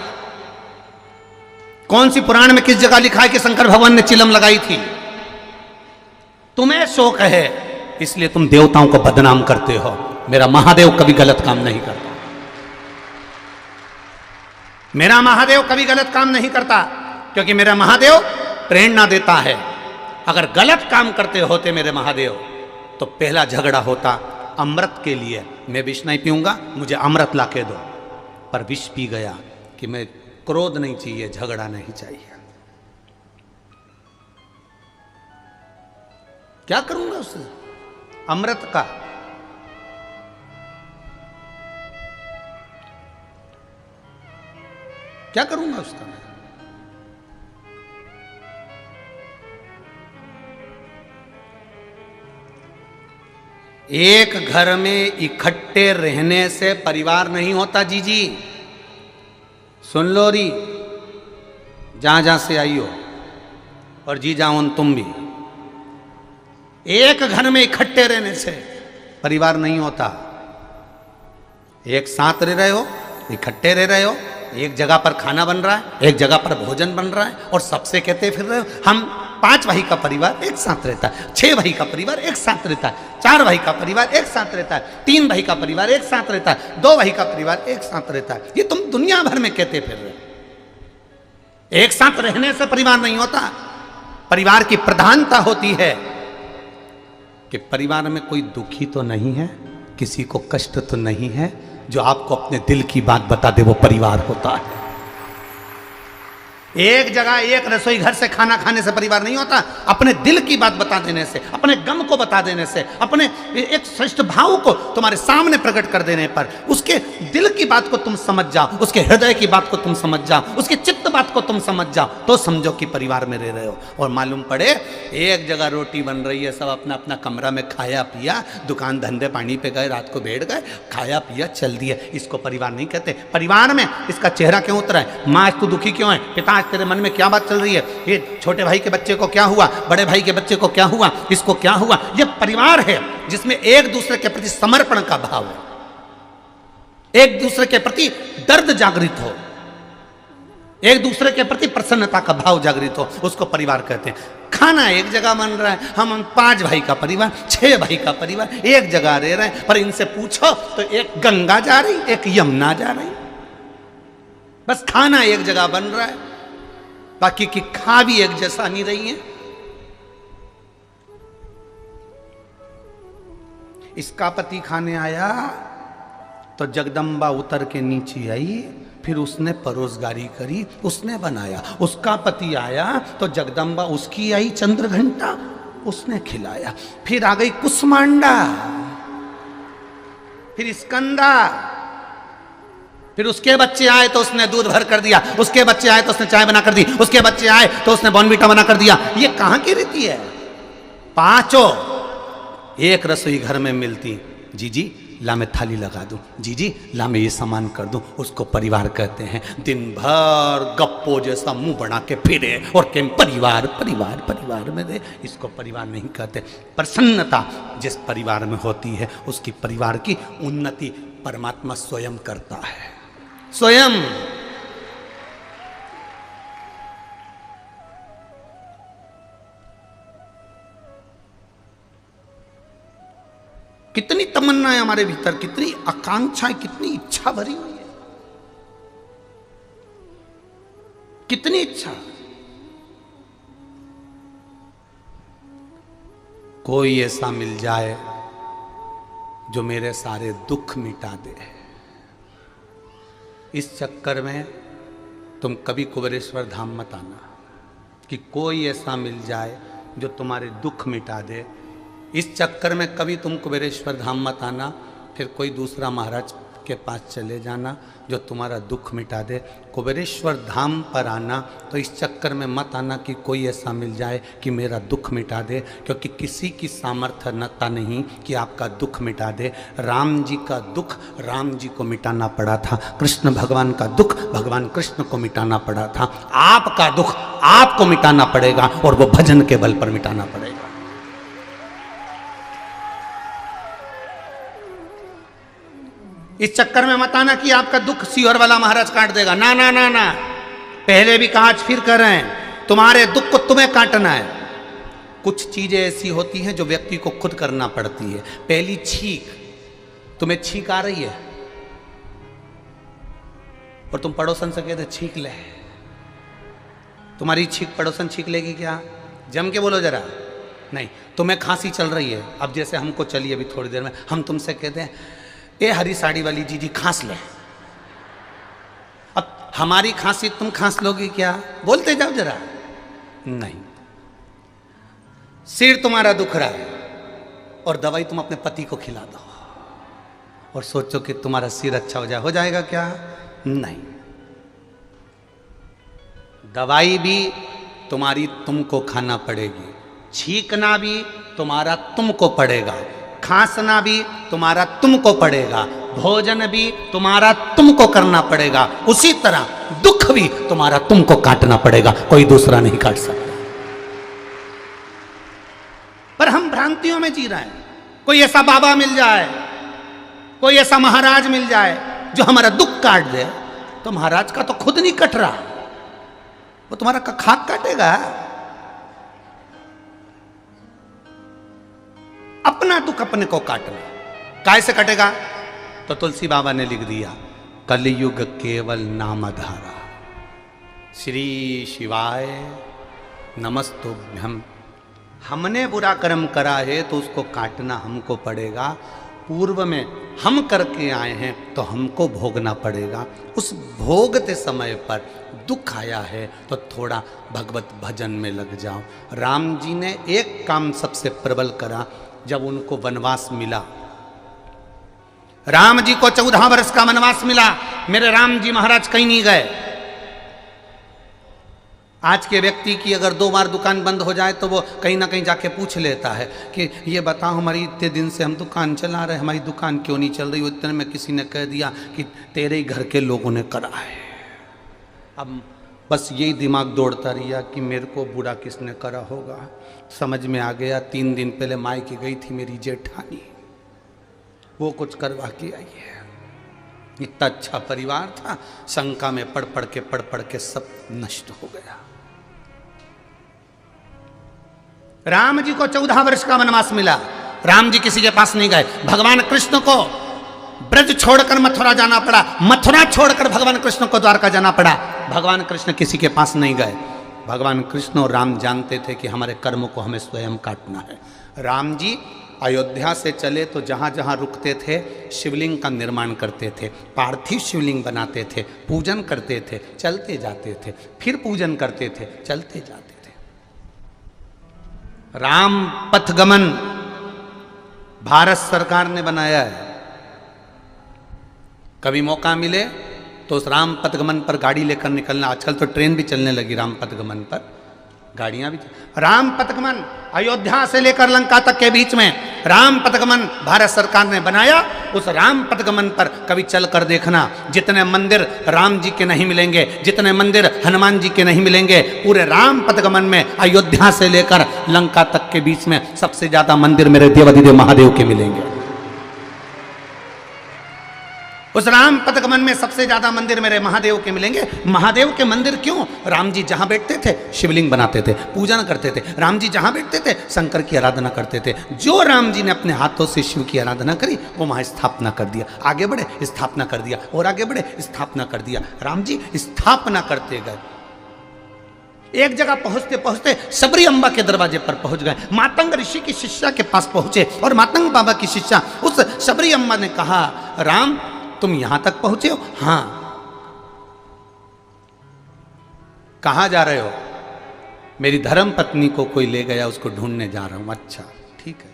कौन सी पुराण में किस जगह लिखा है कि शंकर भगवान ने चिलम लगाई थी? तुम्हें शौक है इसलिए तुम देवताओं को बदनाम करते हो। मेरा महादेव कभी गलत काम नहीं करता। मेरा महादेव कभी गलत काम नहीं करता, क्योंकि मेरा महादेव प्रेरणा देता है। अगर गलत काम करते होते मेरे महादेव तो पहला झगड़ा होता अमृत के लिए। मैं विष नहीं पीऊंगा, मुझे अमृत ला के दो। पर विष पी गया कि मैं क्रोध नहीं चाहिए, झगड़ा नहीं चाहिए। क्या करूंगा उससे? अमृत का क्या करूंगा उसका? एक घर में इकट्ठे रहने से परिवार नहीं होता। जी सुन लो री, जहां जहां से आई हो, और जी जाओ तुम भी। एक घर में इकट्ठे रहने से परिवार नहीं होता। एक साथ रह रहे हो, इकट्ठे रह रहे हो, एक जगह पर खाना बन रहा है, एक जगह पर भोजन बन रहा है, और सबसे कहते फिर रहे हो हम 5 भाई का परिवार एक साथ रहता है, 6 भाई का परिवार एक साथ रहता है, 4 भाई का परिवार एक साथ रहता है, 3 भाई का परिवार एक साथ रहता है, 2 भाई का परिवार एक साथ रहता है। ये तुम दुनिया भर में कहते फिर रहे हो। एक साथ रहने से परिवार नहीं होता। परिवार की प्रधानता होती है कि परिवार में कोई दुखी तो नहीं है, किसी को कष्ट तो नहीं है, जो आपको अपने दिल की बात बता दे, वो परिवार होता है। एक जगह एक रसोई घर से खाना खाने से परिवार नहीं होता। अपने दिल की बात बता देने से, अपने गम को बता देने से, अपने एक श्रेष्ठ भाव को तुम्हारे सामने प्रकट कर देने पर, उसके दिल की बात को तुम समझ जाओ, उसके हृदय की बात को तुम समझ जाओ, उसके चित्त बात को तुम समझ जाओ, तो समझो कि परिवार में रह रहे हो। और मालूम पड़े एक जगह रोटी बन रही है, सब अपना अपना कमरा में खाया पिया, दुकान धंधे पानी पे गए, रात को बैठ गए, खाया पिया चल दिया। इसको परिवार नहीं कहते। परिवार में इसका चेहरा क्यों उतरा है? माँ आज तू दुखी क्यों है? पिता आज तेरे मन में क्या बात चल रही है? ये छोटे भाई के बच्चे को क्या हुआ? बड़े भाई के बच्चे को क्या हुआ? इसको क्या हुआ? ये परिवार है जिसमें एक दूसरे के प्रति समर्पण का भाव है, एक दूसरे के प्रति दर्द जागृत हो, एक दूसरे के प्रति प्रसन्नता का भाव जागृत हो, उसको परिवार कहते हैं। खाना एक जगह बन रहा है, हम 5 भाई का परिवार, 6 भाई का परिवार एक जगह रह रहे हैं, पर इनसे पूछो तो एक गंगा जा रही, एक यमुना जा रही। बस खाना एक जगह बन रहा है, बाकी की खा भी एक जैसा नहीं रही है। इसका पति खाने आया तो जगदम्बा उतर के नीचे आई, फिर उसने परोसगारी करी, उसने बनाया। उसका पति आया तो जगदम्बा उसकी आई चंद्र घंटा, उसने खिलाया। फिर आ गई कुसमांडा, फिर स्कंदा, फिर उसके बच्चे आए तो उसने दूध भर कर दिया, उसके बच्चे आए तो उसने चाय बना कर दी, उसके बच्चे आए तो उसने बॉर्नविटा बना कर दिया। ये कहां की रीति है? 5 एक रसोई घर में मिलती। जी ला मैं थाली लगा दूं, जी ला मैं ये सामान कर दूं, उसको परिवार कहते हैं। दिन भर गप्पो जैसा मुंह बना के फिरे और केम परिवार परिवार परिवार में दे, इसको परिवार नहीं कहते। प्रसन्नता जिस परिवार में होती है, उसकी परिवार की उन्नति परमात्मा स्वयं करता है, स्वयं। कितनी तमन्नाएं हमारे भीतर, कितनी आकांक्षाएं, कितनी इच्छा भरी हुई है, कितनी इच्छा। कोई ऐसा मिल जाए जो मेरे सारे दुख मिटा दे। इस चक्कर में तुम कभी कुबेरेश्वर धाम मत आना कि कोई ऐसा मिल जाए जो तुम्हारे दुख मिटा दे। इस चक्कर में कभी तुम कुबेरेश्वर धाम मत आना, फिर कोई दूसरा महाराज के पास चले जाना जो तुम्हारा दुख मिटा दे। कुबेरेश्वर धाम पर आना तो इस चक्कर में मत आना कि कोई ऐसा मिल जाए कि मेरा दुख मिटा दे, क्योंकि किसी की सामर्थ्यता नहीं कि आपका दुख मिटा दे। राम जी का दुख राम जी को मिटाना पड़ा था, कृष्ण भगवान का दुख भगवान कृष्ण को मिटाना पड़ा था। आपका दुख आपको मिटाना पड़ेगा और वो भजन के बल पर मिटाना पड़ेगा। इस चक्कर में मत आना कि आपका दुख सीहोर वाला महाराज काट देगा। ना ना ना ना, पहले भी कहा, आज फिर कर रहे हैं, तुम्हारे दुख को तुम्हें काटना है। कुछ चीजें ऐसी होती हैं जो व्यक्ति को खुद करना पड़ती है। पहली छींक, तुम्हें छींक आ रही है और तुम पड़ोसन से कहते छींक ले, तुम्हारी छींक पड़ोसन छींक लेगी क्या? जम के बोलो जरा। नहीं, तुम्हें खांसी चल रही है, अब जैसे हमको चली अभी थोड़ी देर में, हम तुमसे कहते हैं ए हरी साड़ी वाली जीजी खांस ले, अब हमारी खांसी तुम खांस लोगी क्या? बोलते जाओ जरा। नहीं, सिर तुम्हारा दुख रहा है और दवाई तुम अपने पति को खिला दो और सोचो कि तुम्हारा सिर अच्छा हो जाए। हो जाएगा क्या? नहीं, दवाई भी तुम्हारी तुमको खाना पड़ेगी, छींकना भी तुम्हारा तुमको पड़ेगा, खांसना भी तुम्हारा तुमको पड़ेगा, भोजन भी तुम्हारा तुमको करना पड़ेगा। उसी तरह दुख भी तुम्हारा तुमको काटना पड़ेगा, कोई दूसरा नहीं काट सकता। पर हम भ्रांतियों में जी रहे हैं। कोई ऐसा बाबा मिल जाए, कोई ऐसा महाराज मिल जाए जो हमारा दुख काट दे, तो महाराज का तो खुद नहीं कट रहा, वो तुम्हारा खाक काटेगा। अपना दुख अपने को काटना, काय से कटेगा? तो तुलसी बाबा ने लिख दिया, कलयुग केवल नामधारा, श्री शिवाय नमस्तुभ्यम। हमने बुरा कर्म करा है तो उसको काटना हमको पड़ेगा। पूर्व में हम करके आए हैं तो हमको भोगना पड़ेगा। उस भोगते समय पर दुख आया है तो थोड़ा भगवत भजन में लग जाओ। राम जी ने एक काम सबसे प्रबल करा, जब उनको वनवास मिला, राम जी को 14 वर्ष का वनवास मिला, मेरे राम जी महाराज कहीं नहीं गए। आज के व्यक्ति की अगर 2 बार दुकान बंद हो जाए तो वो कहीं ना कहीं जाके पूछ लेता है कि ये बताओ, हमारी इतने दिन से हम दुकान चला रहे हैं, हमारी दुकान क्यों नहीं चल रही? इतने में किसी ने कह दिया कि तेरे ही घर के लोगों ने करा है। अब बस यही दिमाग दौड़ता रहा कि मेरे को बुरा किसने करा होगा। समझ में आ गया, 3 दिन पहले मायके गई थी मेरी जेठानी, वो कुछ करवा के आई है। इतना अच्छा परिवार था, शंका में पढ़ पढ़ के सब नष्ट हो गया। राम जी को 14 वर्ष का वनवास मिला, राम जी किसी के पास नहीं गए। भगवान कृष्ण को ब्रज छोड़कर मथुरा जाना पड़ा, मथुरा छोड़कर भगवान कृष्ण को द्वारका जाना पड़ा। भगवान कृष्ण किसी के पास नहीं गए। भगवान कृष्ण और राम जानते थे कि हमारे कर्मों को हमें स्वयं काटना है। राम जी अयोध्या से चले तो जहाँ जहाँ रुकते थे शिवलिंग का निर्माण करते थे, पार्थिव शिवलिंग बनाते थे, पूजन करते थे, चलते जाते थे, फिर पूजन करते थे, चलते जाते थे। राम पथगमन भारत सरकार ने बनाया है। कभी मौका मिले तो उस राम पथगमन पर गाड़ी लेकर निकलना। आजकल तो ट्रेन भी चलने लगी राम पथगमन पर, गाड़ियां भी। राम पथगमन अयोध्या से लेकर लंका तक के बीच में राम पथगमन भारत सरकार ने बनाया। उस राम पथगमन पर कभी चल कर देखना, जितने मंदिर राम जी के नहीं मिलेंगे, जितने मंदिर हनुमान जी के नहीं मिलेंगे, पूरे राम पथगमन में अयोध्या से लेकर लंका तक के बीच में सबसे ज्यादा मंदिर मेरे देवाधिदेव महादेव के मिलेंगे। उस राम पदकमन में सबसे ज्यादा मंदिर मेरे महादेव के मिलेंगे। महादेव के मंदिर क्यों? राम जी जहां बैठते थे शिवलिंग बनाते थे, पूजन करते थे। राम जी जहां बैठते थे शंकर की आराधना करते थे। जो राम जी ने अपने हाथों से शिव की आराधना करी वो वहां स्थापना कर दिया। आगे बढ़े स्थापना कर दिया, और आगे बढ़े स्थापना कर दिया। राम जी स्थापना करते गए। एक जगह पहुंचते पहुंचते शबरी अम्बा के दरवाजे पर पहुंच गए। मातंग ऋषि की शिष्या के पास पहुंचे और मातंग बाबा की शिष्या उस शबरी अम्बा ने कहा, राम तुम यहां तक पहुंचे हो? हां। कहां जा रहे हो? मेरी धर्म पत्नी को कोई ले गया, उसको ढूंढने जा रहा हूं। अच्छा ठीक है,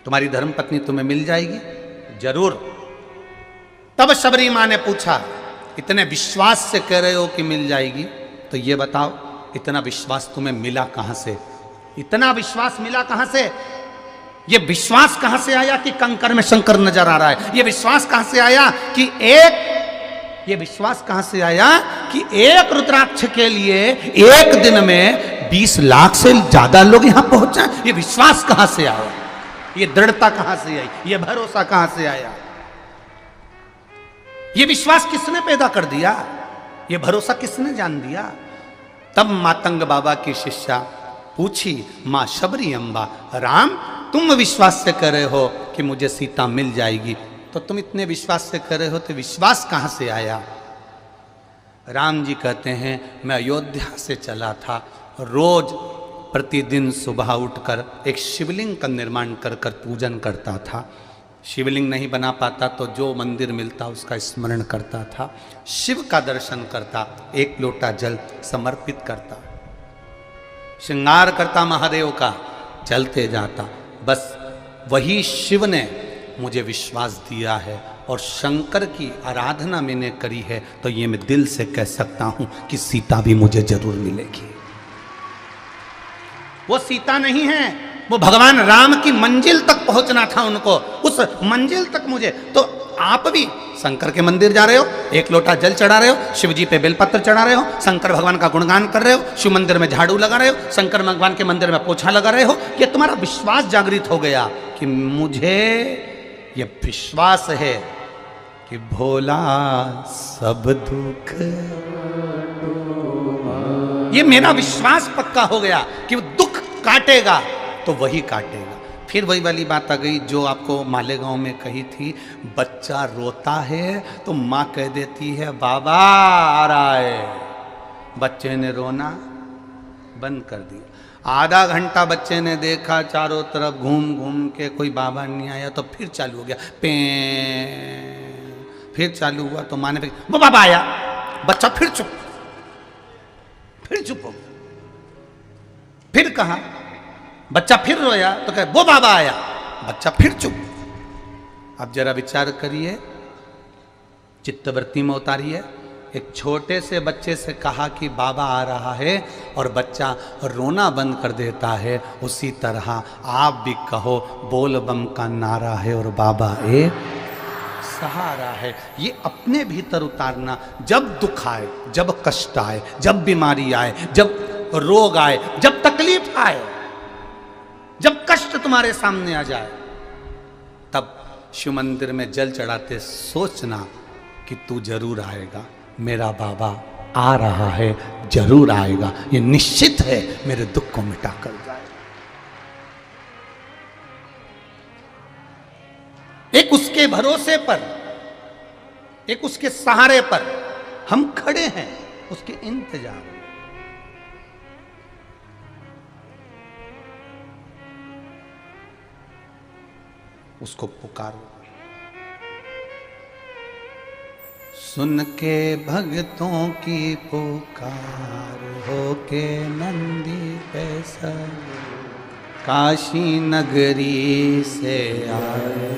तुम्हारी धर्म पत्नी तुम्हें मिल जाएगी? जरूर। तब शबरी मां ने पूछा, इतने विश्वास से कह रहे हो कि मिल जाएगी, तो ये बताओ इतना विश्वास तुम्हें मिला कहां से? इतना विश्वास मिला कहां से? ये विश्वास कहां से आया कि कंकर में शंकर नजर आ रहा है? ये विश्वास कहां से आया कि ये विश्वास कहां से आया कि एक रुद्राक्ष के लिए एक दिन में 20 लाख से ज्यादा लोग यहां पहुंच जाए? ये विश्वास कहां से आया? ये दृढ़ता कहां से आई? ये भरोसा कहां से आया? ये विश्वास किसने पैदा कर दिया? ये भरोसा किसने जान दिया? तब मातंग बाबा की शिष्या पूछी, मां शबरी अम्बा, राम तुम विश्वास से कह रहे हो कि मुझे सीता मिल जाएगी, तो तुम इतने विश्वास से कह रहे हो तो विश्वास कहां से आया? राम जी कहते हैं, मैं अयोध्या से चला था, रोज प्रतिदिन सुबह उठकर एक शिवलिंग का निर्माण कर कर पूजन करता था। शिवलिंग नहीं बना पाता तो जो मंदिर मिलता उसका स्मरण करता था, शिव का दर्शन करता, एक लोटा जल समर्पित करता, श्रृंगार करता महादेव का, चलते जाता। बस वही शिव ने मुझे विश्वास दिया है और शंकर की आराधना मैंने करी है, तो ये मैं दिल से कह सकता हूं कि सीता भी मुझे जरूर मिलेगी। वो सीता नहीं है, वो भगवान राम की मंजिल तक पहुंचना था उनको, उस मंजिल तक मुझे। तो आप भी शंकर के मंदिर जा रहे हो, एक लोटा जल चढ़ा रहे हो, शिव जी पे बेलपत्र चढ़ा रहे हो, शंकर भगवान का गुणगान कर रहे हो, शिव मंदिर में झाड़ू लगा रहे हो, शंकर भगवान के मंदिर में पोछा लगा रहे हो, ये तुम्हारा विश्वास जागृत हो गया कि मुझे ये विश्वास है कि भोला सब दुख, ये मेरा विश्वास पक्का हो गया कि वो दुख काटेगा तो वही काटेगा। फिर वही वाली बात आ गई जो आपको मालेगांव में कही थी, बच्चा रोता है तो माँ कह देती है बाबा आ रहा है। बच्चे ने रोना बंद कर दिया। आधा घंटा बच्चे ने देखा चारों तरफ घूम घूम के, कोई बाबा नहीं आया, तो फिर चालू हो गया पे, फिर चालू हुआ तो माँ ने वो बाबा आया। बच्चा फिर चुप हो गया। फिर कहा, बच्चा फिर रोया तो कहे वो बाबा आया। बच्चा फिर चुप। अब जरा विचार करिए, चित्तवृत्ति में उतारिए। एक छोटे से बच्चे से कहा कि बाबा आ रहा है और बच्चा रोना बंद कर देता है, उसी तरह आप भी कहो बोल बम का नारा है और बाबा एक सहारा है। ये अपने भीतर उतारना। जब दुख आए, जब कष्ट आए, जब बीमारी आए, जब रोग आए, जब तकलीफ आए, जब कष्ट तुम्हारे सामने आ जाए, तब शिव मंदिर में जल चढ़ाते सोचना कि तू जरूर आएगा, मेरा बाबा आ रहा है, जरूर आएगा, ये निश्चित है, मेरे दुख को मिटा कर जाए। एक उसके भरोसे पर, एक उसके सहारे पर हम खड़े हैं, उसके इंतजार। उसको पुकारो। सुन के भक्तों की पुकार, हो के नंदी पैसा काशी नगरी से आए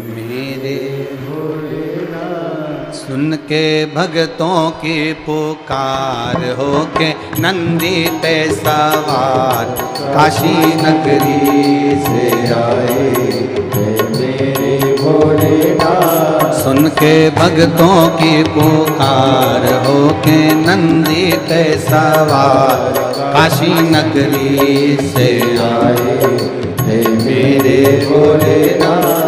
मेरे भोलेनाथ। सुन के भक्तों की पुकार, हो के नंदी पे सवार काशी नगरी से आए मेरे भोलेनाथ। सुन के भक्तों की पुकार, हो के नंदी पे सवार काशी नगरी से आए मेरे भोलेनाथ।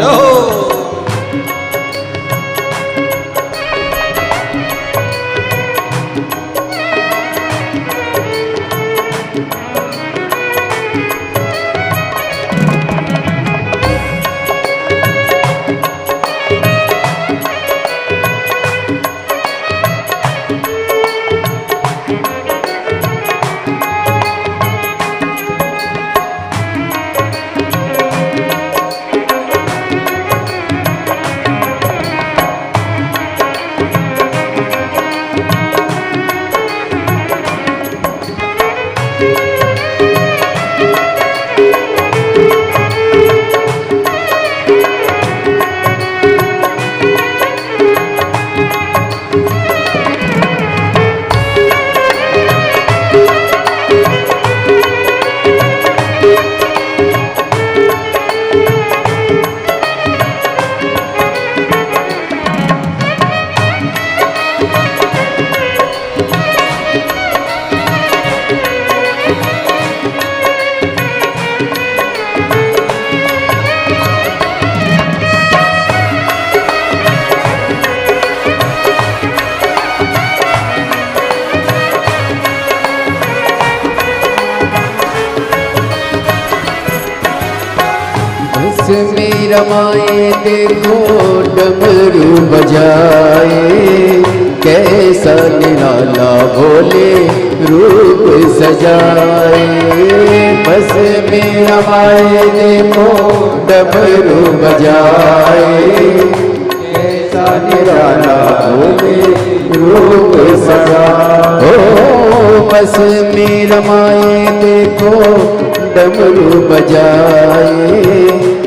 में रमाए देखो डमरू बजाए, कैसा निराला भोले रूप सजाए। बस में रमाए देखो डमरू बजाए, कैसा निराला भोले रूप सजाए। बस में रमाए देखो डमरू बजाए,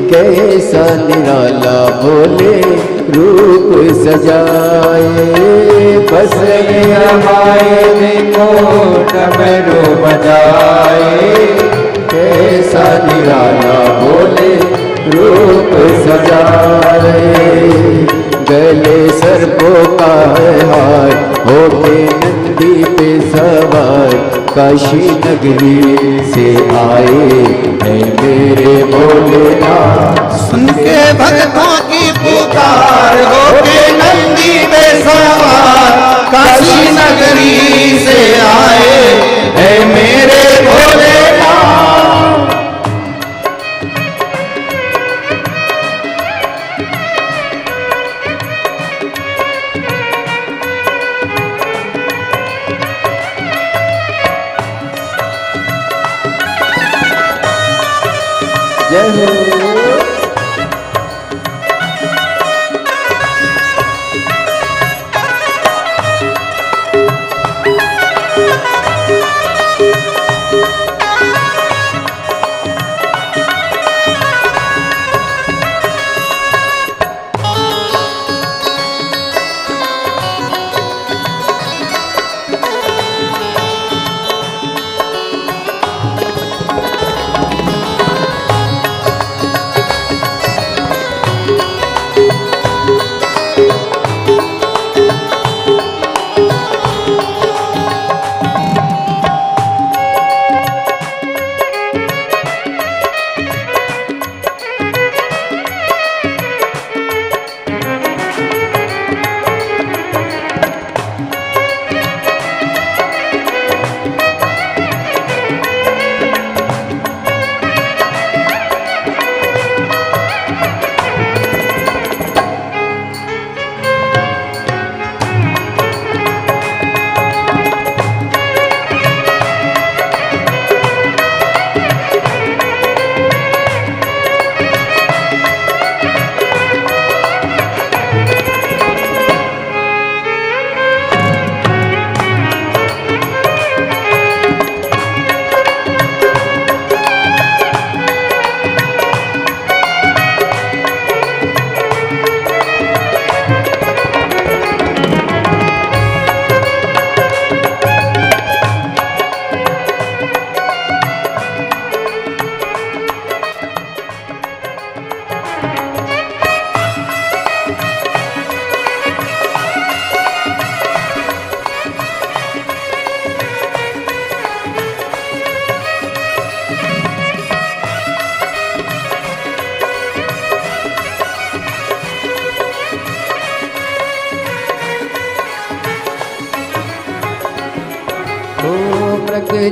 कैसा निराला भोले रूप सजाए। बस में रमाए देखो डमरू बजाए, कैसा निराला भोले रूप सजाए। गले सर्पों का हार होके नंदी पे सवार, काशी नगरी से आए हैं मेरे भोलेनाथ। सुन के भक्तों की पुकार होके नंदी पे सवार, काशी नगरी से आए हैं मेरे भोलेनाथ। जय हो।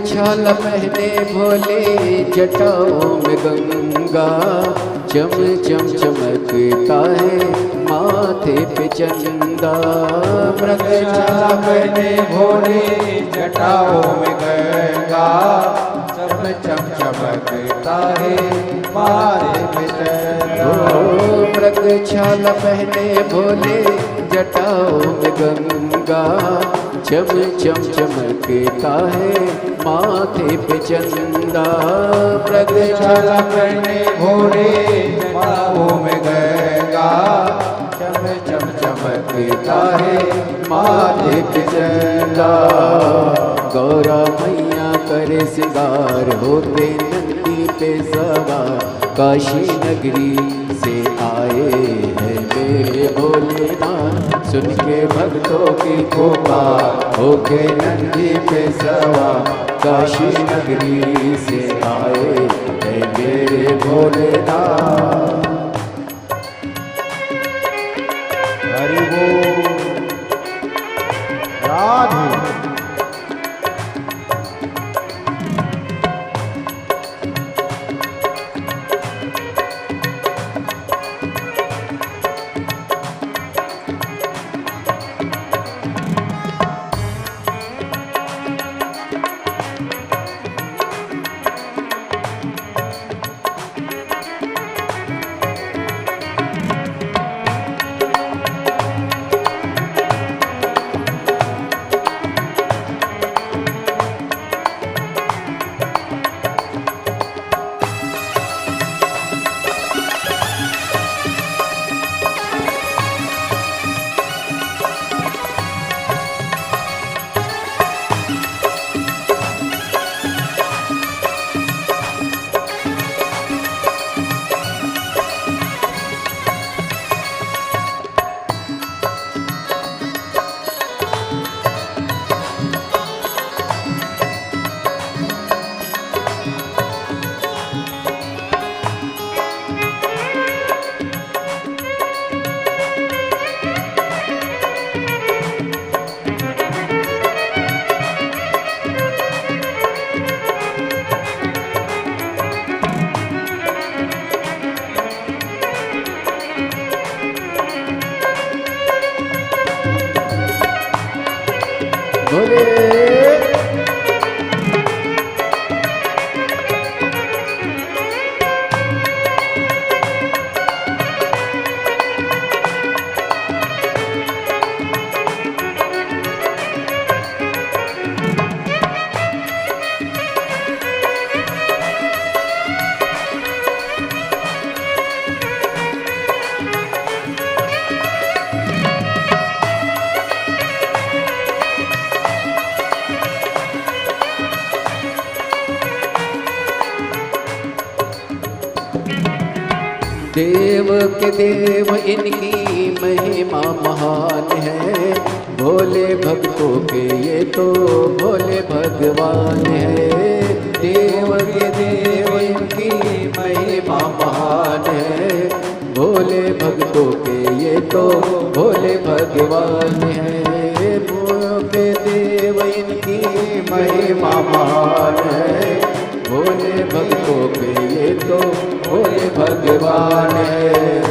छाला पहने भोले जटाओं में गंगा, चम चम चमकता है माथे पे चंदा। मृग छाला पहने भोले जटाओं में गंगा, चम चम चमकता है माथे पे चंदा। मृग छाला पहने भोले जटाओं में गंगा, चम चम चमकता है माथे पे चंदा। मृग छाला पहने भोले जटाओं में गंगा, चम चम चमकता है माथे पे चंदा। गौरा मैया करे सिंगार होते नंदी पे सवार, काशी नगरी से आए हैं मेरे भोलेनाथ। सुन के भक्तों की पुकार होके नंदी पे सवार, काशी नगरी से आए हैं मेरे भोलेनाथ। हरि बोल। राधे। देव के देव इनकी महिमा महान है, भोले भक्तों के ये तो भोले भगवान है। देव के देव इनकी महिमा महान है, भोले भक्तों के ये तो भोले भगवान है। के देव इनकी महिमा महान है, भोले भक्तों के ये तो भोले भगवान है।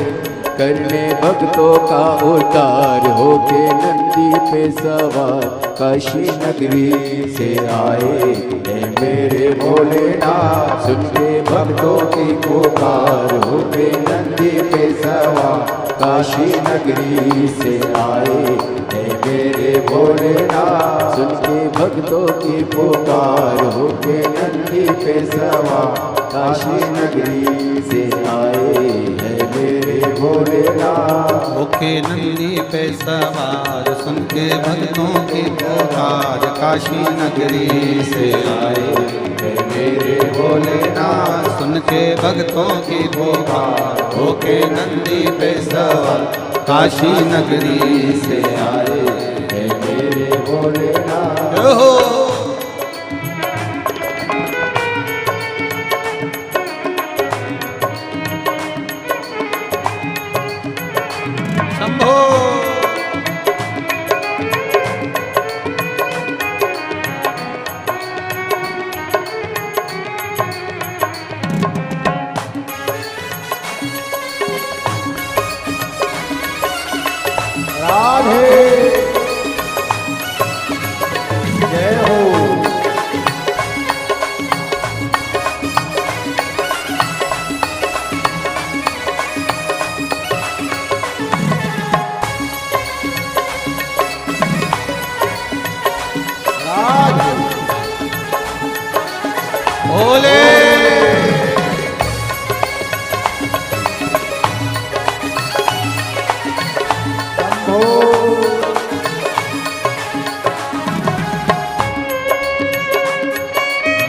करने भक्तों का उद्धार होके नंदी पे सवार काशी नगरी से आए हैं मेरे भोलेनाथ। सुन के भक्तों की पुकार होके नंदी पे सवार काशी नगरी से आए हैं मेरे भोलेनाथ। सुन के भक्तों की पुकार होके नंदी पे सवार काशी नगरी से आए हैं मेरे भोलेनाथ। होके नंदी पे सवार सुन के भक्तों की पुकार काशी नगरी से आए हे मेरे भोलेनाथ। सुन के भक्तों की पुकार होके नंदी पे सवार काशी नगरी से आए हे मेरे भोलेनाथ। हो शंभो राधे जय हो। राधे भोले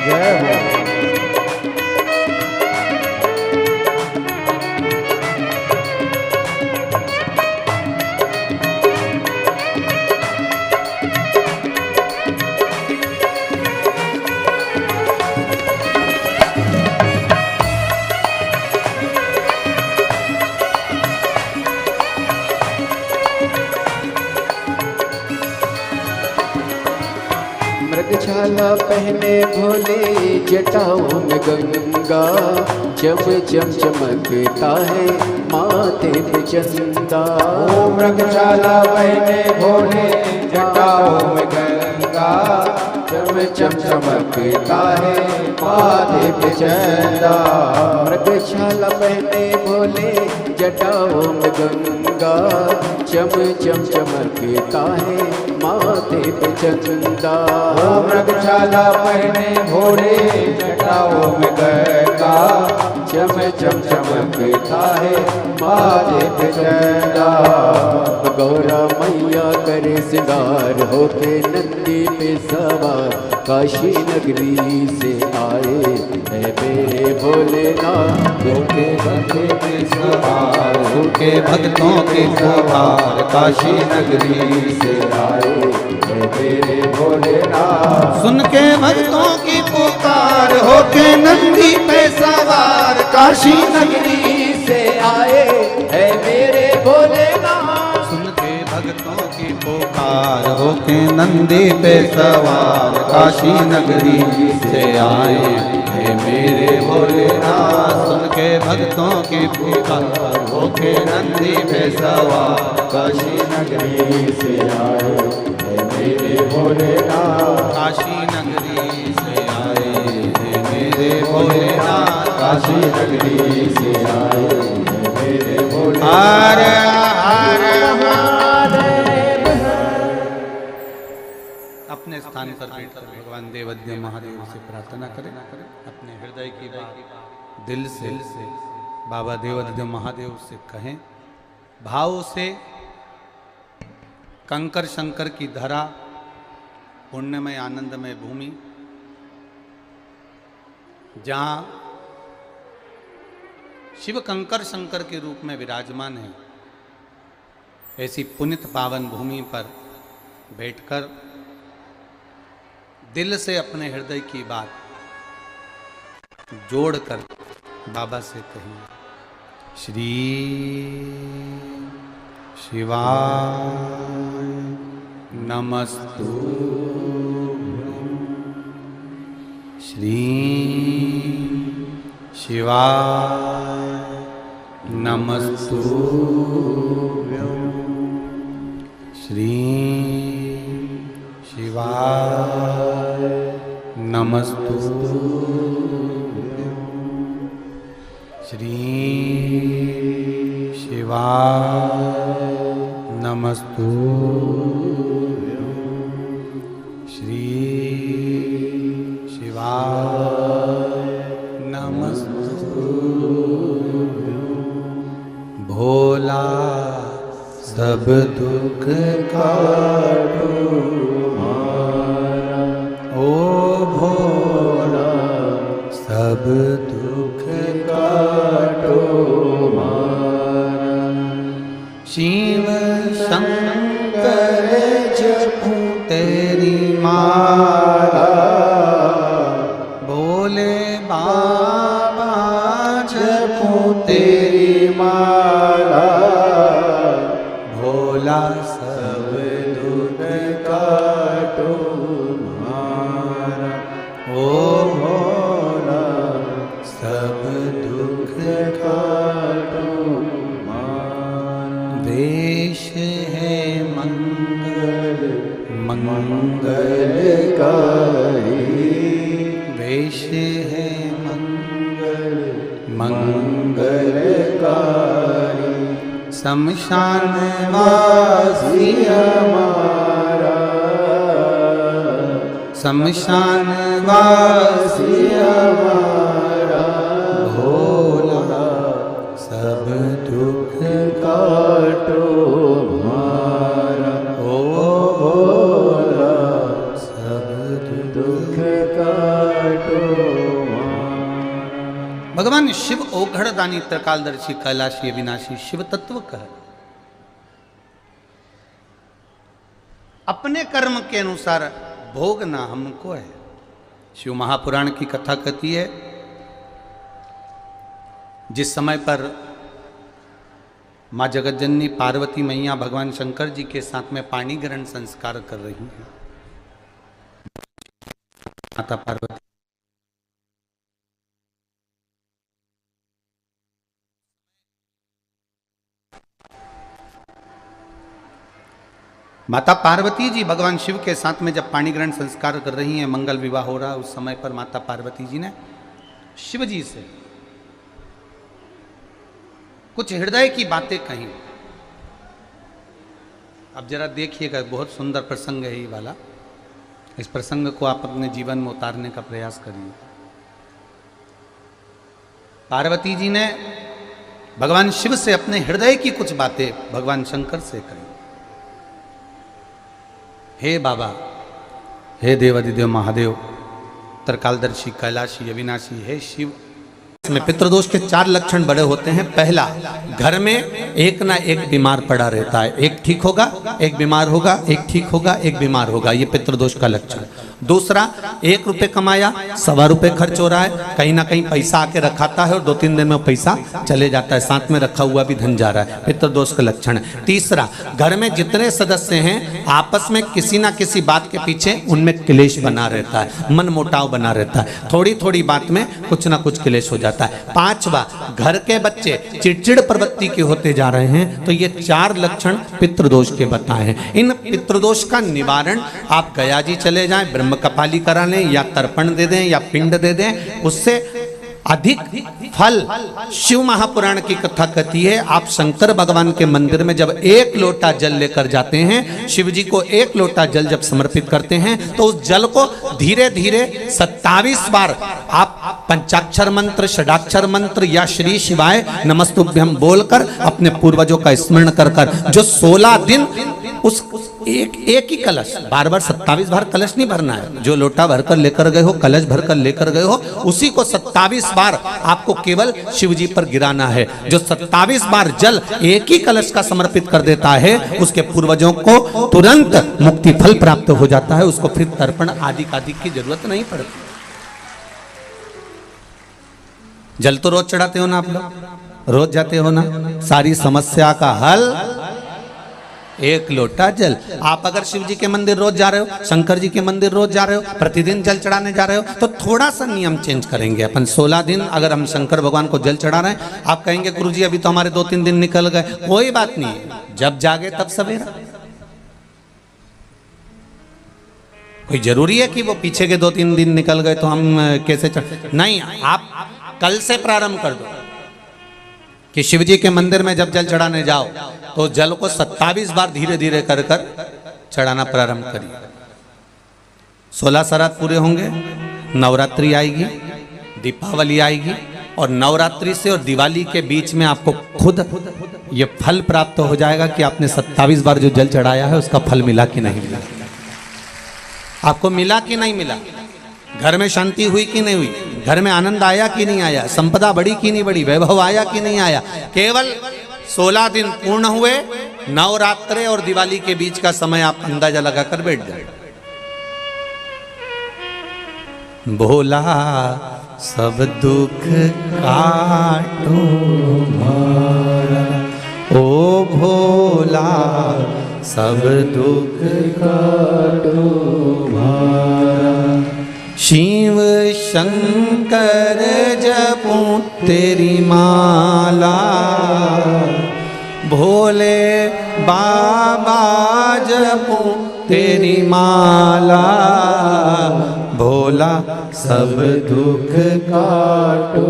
जय हो। मृगछाला पहने भोले जटाओं में गंगा, चम चम चमकता है माथे पे चंदा। ओ मृगशाला पहने भोले जटाओं में गंगा, चम चम चमकता है माथे पे चंदा। मृगछाला पहने भोले जटाओं में गंगा, चम चम चमकता है माथे पे चंदा। ओ मृगशाला पहने भोले जटाओं में गंगा, चम चम चमकता है माथे पे चंदा। गौरा मैया करे सिंगार होके नंदी पे सवार काशी नगरी से आए है मेरे भोलेनाथ। होके भक्तों के सवार होके भक्तों के सवार काशी नगरी से आए है मेरे भोलेनाथ। सुन के भक्तों की पुकार होके नंदी पे सवार काशी नगरी से आए है मेरे भोलेनाथ। सुन के भक्तों की पुकार होके नंदी पे सवार काशी नगरी से आए हे मेरे भोलेनाथ। सुन के भक्तों की पुकार होके नंदी पे सवार काशी नगरी से आए है मेरे भोलेनाथ। काशी नगरी से आए हे मेरे भोलेनाथ। काशी नगरी से आए है मेरे भोलेनाथ। हर हर महादेव। अपने स्थान पर बैठकर भगवान देवज्ञ महादेव से प्रार्थना करें। अपने हृदय की बात दिल से बाबा देवज्ञ महादेव से कहें। भाव से कंकर शंकर की धरा, पुण्यमय आनंदमय भूमि, जहाँ शिव कंकर शंकर के रूप में विराजमान है। ऐसी पुनित पावन भूमि पर बैठकर दिल से अपने हृदय की बात जोड़कर बाबा से कहिए, श्री शिवाय नमस्तुभ्यं, श्री शिवाय नमस्तुभ्यं, श्री शिवाय नमस्तुभ्यं, श्री शिवाय नमस्तुभ्यं, श्री शिवाय नमस्तुभ्यं। भोला सब दुख काटो हमारा, ओ भोला सब दुख काटो हमारा। शिव शंकर जपू तेरी माला, भोले बाबा जपू तेरी माला। भोला सब दुख काटो हमारा, ओ भोला सब दुख काटो हमारा। देश है मंगल मंगलकारी, देश है मंगल मंगलकारी। शमशान वासी हमारा, शमशान वासी हमारा। भोला सब दुख काटो हमारा, ओ भोला सब दुख काटो हमारा। भगवान शिव ओघड़दानी त्रिकालदर्शी कैलाशी अविनाशी शिव तत्व कह, अपने कर्म के अनुसार भोगना हमको है। शिव महापुराण की कथा कहती है, जिस समय पर माँ जगतजननी पार्वती मैया भगवान शंकर जी के साथ में पाणी ग्रहण संस्कार कर रही हैं। माता पार्वती माता पार्वती जी भगवान शिव के साथ में जब पाणी ग्रहण संस्कार कर रही हैं, मंगल विवाह हो रहा है, उस समय पर माता पार्वती जी ने शिव जी से कुछ हृदय की बातें कही। अब जरा देखिएगा, बहुत सुंदर प्रसंग है ये वाला। इस प्रसंग को आप अपने जीवन में उतारने का प्रयास करिए। पार्वती जी ने भगवान शिव से अपने हृदय की कुछ बातें भगवान शंकर से कही। हे बाबा, हे देवादिदेव महादेव, त्रिकालदर्शी कैलाशी अविनाशी, हे शिव। इसमें पितृदोष के 4 लक्षण बड़े होते हैं। पहला, घर में एक ना एक बीमार पड़ा रहता है, एक ठीक होगा, एक बीमार होगा, एक ठीक होगा, एक बीमार होगा, ये पितृदोष का लक्षण। दूसरा, 1 रुपये कमाया, 1.25 रुपये खर्च हो रहा है, कहीं ना कहीं पैसा आके रखाता है और 2-3 दिन में पैसा चले जाता है, साथ में रखा हुआ भी धन जा रहा है, पितृदोष का लक्षण है। तीसरा, घर में जितने सदस्य हैं आपस में किसी ना किसी बात के पीछे उनमें क्लेश बना रहता है, मन मुटाव बना रहता है, थोड़ी थोड़ी बात में कुछ ना कुछ क्लेश हो जाता है। 5वां, घर के बच्चे चिड़चिड़ प्रवृत्ति के होते जा रहे हैं। तो ये 4 लक्षण पितृदोष के बताए हैं। इन पितृदोष का निवारण आप गया जी चले जाएं, ब्रह्म कपाली करा लें, या तर्पण दे दें, या पिंड दे दें, उससे अधिक फल। शिव महापुराण की कथा कहती है, आप शंकर भगवान के मंदिर में जब 1 लोटा जल लेकर जाते हैं, शिव जी को 1 लोटा जल जब समर्पित करते हैं, तो उस जल को धीरे धीरे 27 बार आप पंचाक्षर मंत्र, षडाक्षर मंत्र या श्री शिवाय नमस्तुभ्यम बोलकर अपने पूर्वजों का स्मरण कर जो 16 दिन उस एक ही कलश, बार बार 27 बार कलश नहीं भरना है। जो लोटा भरकर लेकर गए हो, कलश भरकर लेकर गए हो, उसी को 27 बार आपको केवल शिव जी पर गिराना है। जो 27 बार जल एक ही कलश का समर्पित कर देता है, उसके पूर्वजों को तुरंत मुक्ति फल प्राप्त हो जाता है। उसको फिर तर्पण आदि की जरूरत नहीं पड़ती। जल तो रोज चढ़ाते हो ना आप लोग, रोज जाते हो ना। सारी समस्या का हल एक लोटा जल। आप अगर शिव जी के मंदिर रोज जा रहे हो, शंकर जी के मंदिर रोज जा रहे हो, प्रतिदिन जल चढ़ाने जा रहे हो, तो थोड़ा सा नियम चेंज करेंगे अपन। 16 दिन अगर हम शंकर भगवान को जल चढ़ा रहे हैं, आप कहेंगे गुरुजी अभी तो हमारे 2-3 दिन निकल गए। कोई बात नहीं है, जब जागे तब सवेरा। कोई जरूरी है कि वो पीछे के 2-3 दिन निकल गए तो हम कैसे नहीं। आप कल से प्रारंभ कर दो कि शिव जी के मंदिर में जब जल चढ़ाने जाओ तो जल को 27 बार धीरे धीरे कर कर चढ़ाना प्रारंभ करिए। 16 श्राद्ध पूरे होंगे, नवरात्रि आएगी, दीपावली आएगी, और नवरात्रि से और दिवाली के बीच में आपको खुद ये फल प्राप्त हो जाएगा कि आपने 27 बार जो जल चढ़ाया है उसका फल मिला कि नहीं मिला, आपको मिला कि नहीं मिला, घर में शांति हुई कि नहीं हुई, घर में आनंद आया कि नहीं आया, संपदा बढ़ी कि नहीं बढ़ी, वैभव आया कि नहीं आया। केवल 16 दिन पूर्ण हुए, नवरात्रे और दिवाली के बीच का समय आप अंदाजा लगाकर बैठ जाए। भोला सब दुख काटो भारा, ओ भोला सब दुख काटो भारा। शिव शंकर जपूं तेरी माला, भोले बाबा जपूं तेरी माला। भोला सब दुख काटो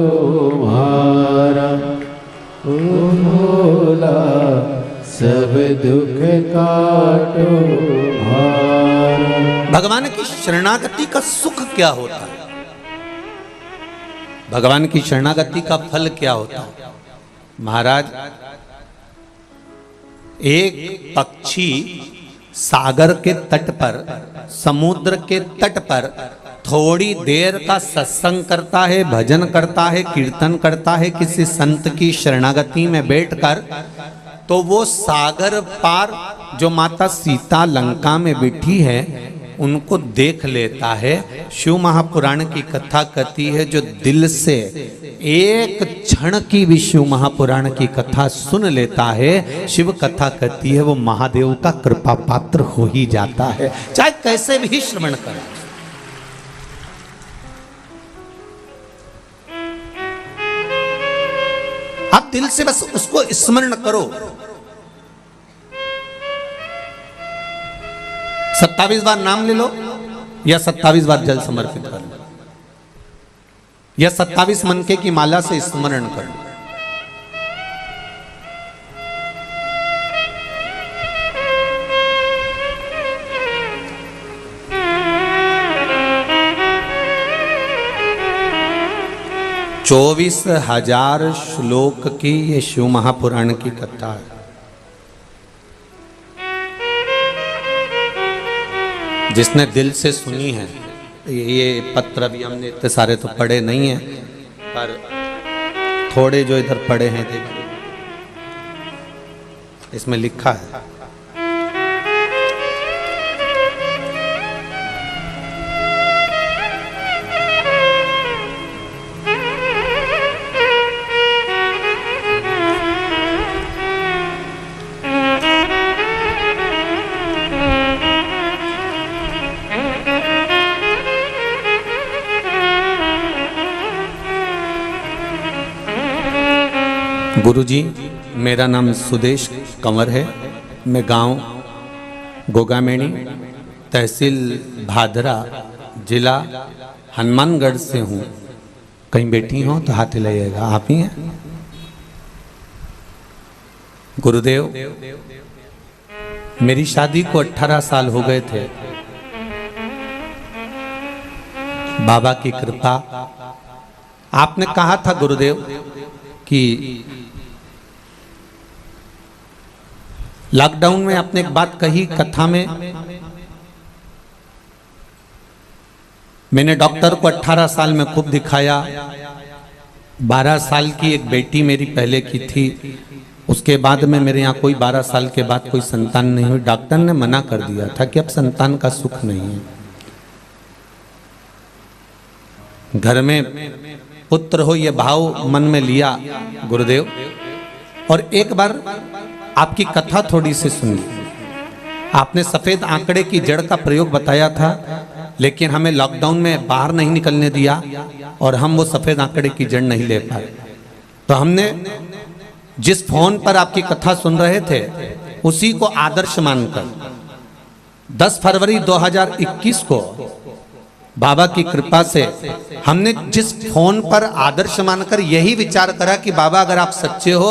भारा, ओ भोला सब दुख काटो भारा। भगवान की शरणागति का सुख क्या होता है, भगवान की शरणागति का फल क्या होता है। महाराज, एक पक्षी सागर के तट पर, समुद्र के तट पर थोड़ी देर का सत्संग करता है, भजन करता है, कीर्तन करता है किसी संत की शरणागति में बैठकर, तो वो सागर पार जो माता सीता लंका में बैठी है उनको देख लेता है। शिव महापुराण की कथा कहती है, जो दिल से एक क्षण की भी शिव महापुराण की कथा सुन लेता है, शिव कथा कहती है वो महादेव का कृपा पात्र हो ही जाता है, चाहे कैसे भी श्रवण करे। आप दिल से बस उसको स्मरण करो। 27 बार नाम ले लो या 27 बार जल समर्पित कर लो, या 27 मनके की माला से स्मरण कर लो। चौबीस 24,000 श्लोक की ये शिव महापुराण की कथा है। जिसने दिल से सुनी है, ये पत्र भी हमने इतने सारे तो पढ़े नहीं हैं, पर थोड़े जो इधर पढ़े हैं देखिए, इसमें लिखा है गुरुजी, मेरा नाम सुदेश कंवर है। मैं गांव गोगामेणी, तहसील भादरा, जिला हनुमानगढ़ से हूँ। कहीं बैठी हो तो हाथ हिलाइएगा। आप ही हैं? गुरुदेव, मेरी शादी को 18 साल हो गए थे। बाबा की कृपा, आपने कहा था गुरुदेव कि लॉकडाउन में आपने एक बात कही कथा में, मैंने डॉक्टर को 18 साल में खूब दिखाया, 12 साल की एक बेटी मेरी पहले की थी, उसके बाद में मेरे यहाँ कोई 12 साल के बाद कोई संतान नहीं हुई। डॉक्टर ने मना कर दिया था कि अब संतान का सुख नहीं है, घर में पुत्र हो ये भाव मन में लिया गुरुदेव। और एक बार आपकी कथा थोड़ी सी सुनी, आपने सफेद आंकड़े की जड़ का प्रयोग बताया था, लेकिन हमें लॉकडाउन में बाहर नहीं निकलने दिया और हम वो सफेद आंकड़े की जड़ नहीं ले पाए। तो हमने जिस फोन पर आपकी कथा सुन रहे थे उसी को आदर्श मानकर 10 फरवरी 2021 को बाबा की कृपा से हमने जिस फोन पर आदर्श मानकर यही विचार करा कि बाबा अगर आप सच्चे हो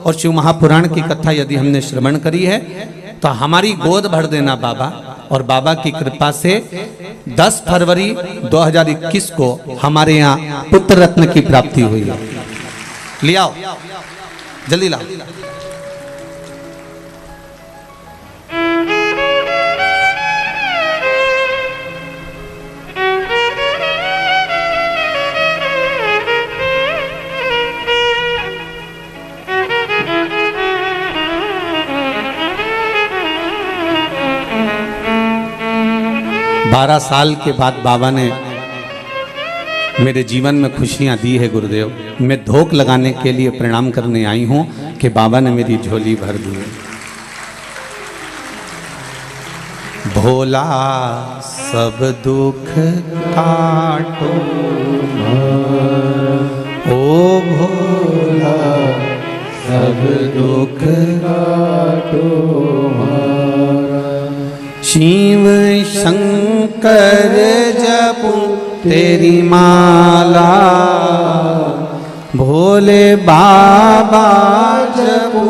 और शिव महापुराण की कथा यदि हमने श्रवण करी है तो हमारी गोद भर देना बाबा। और बाबा की कृपा से 10 फरवरी 2021 को हमारे यहाँ पुत्र रत्न की प्राप्ति हुई है। ले आओ, जल्दी लाओ। बारह साल के बाद बाबा ने मेरे जीवन में खुशियां दी है गुरुदेव। मैं धोख लगाने के लिए प्रणाम करने आई हूं कि बाबा ने मेरी झोली भर दी। भोला सब दुख काटो, ओ भोला सब दुख काटो शिव शंकर जपू तेरी माला, भोले बाबा जपू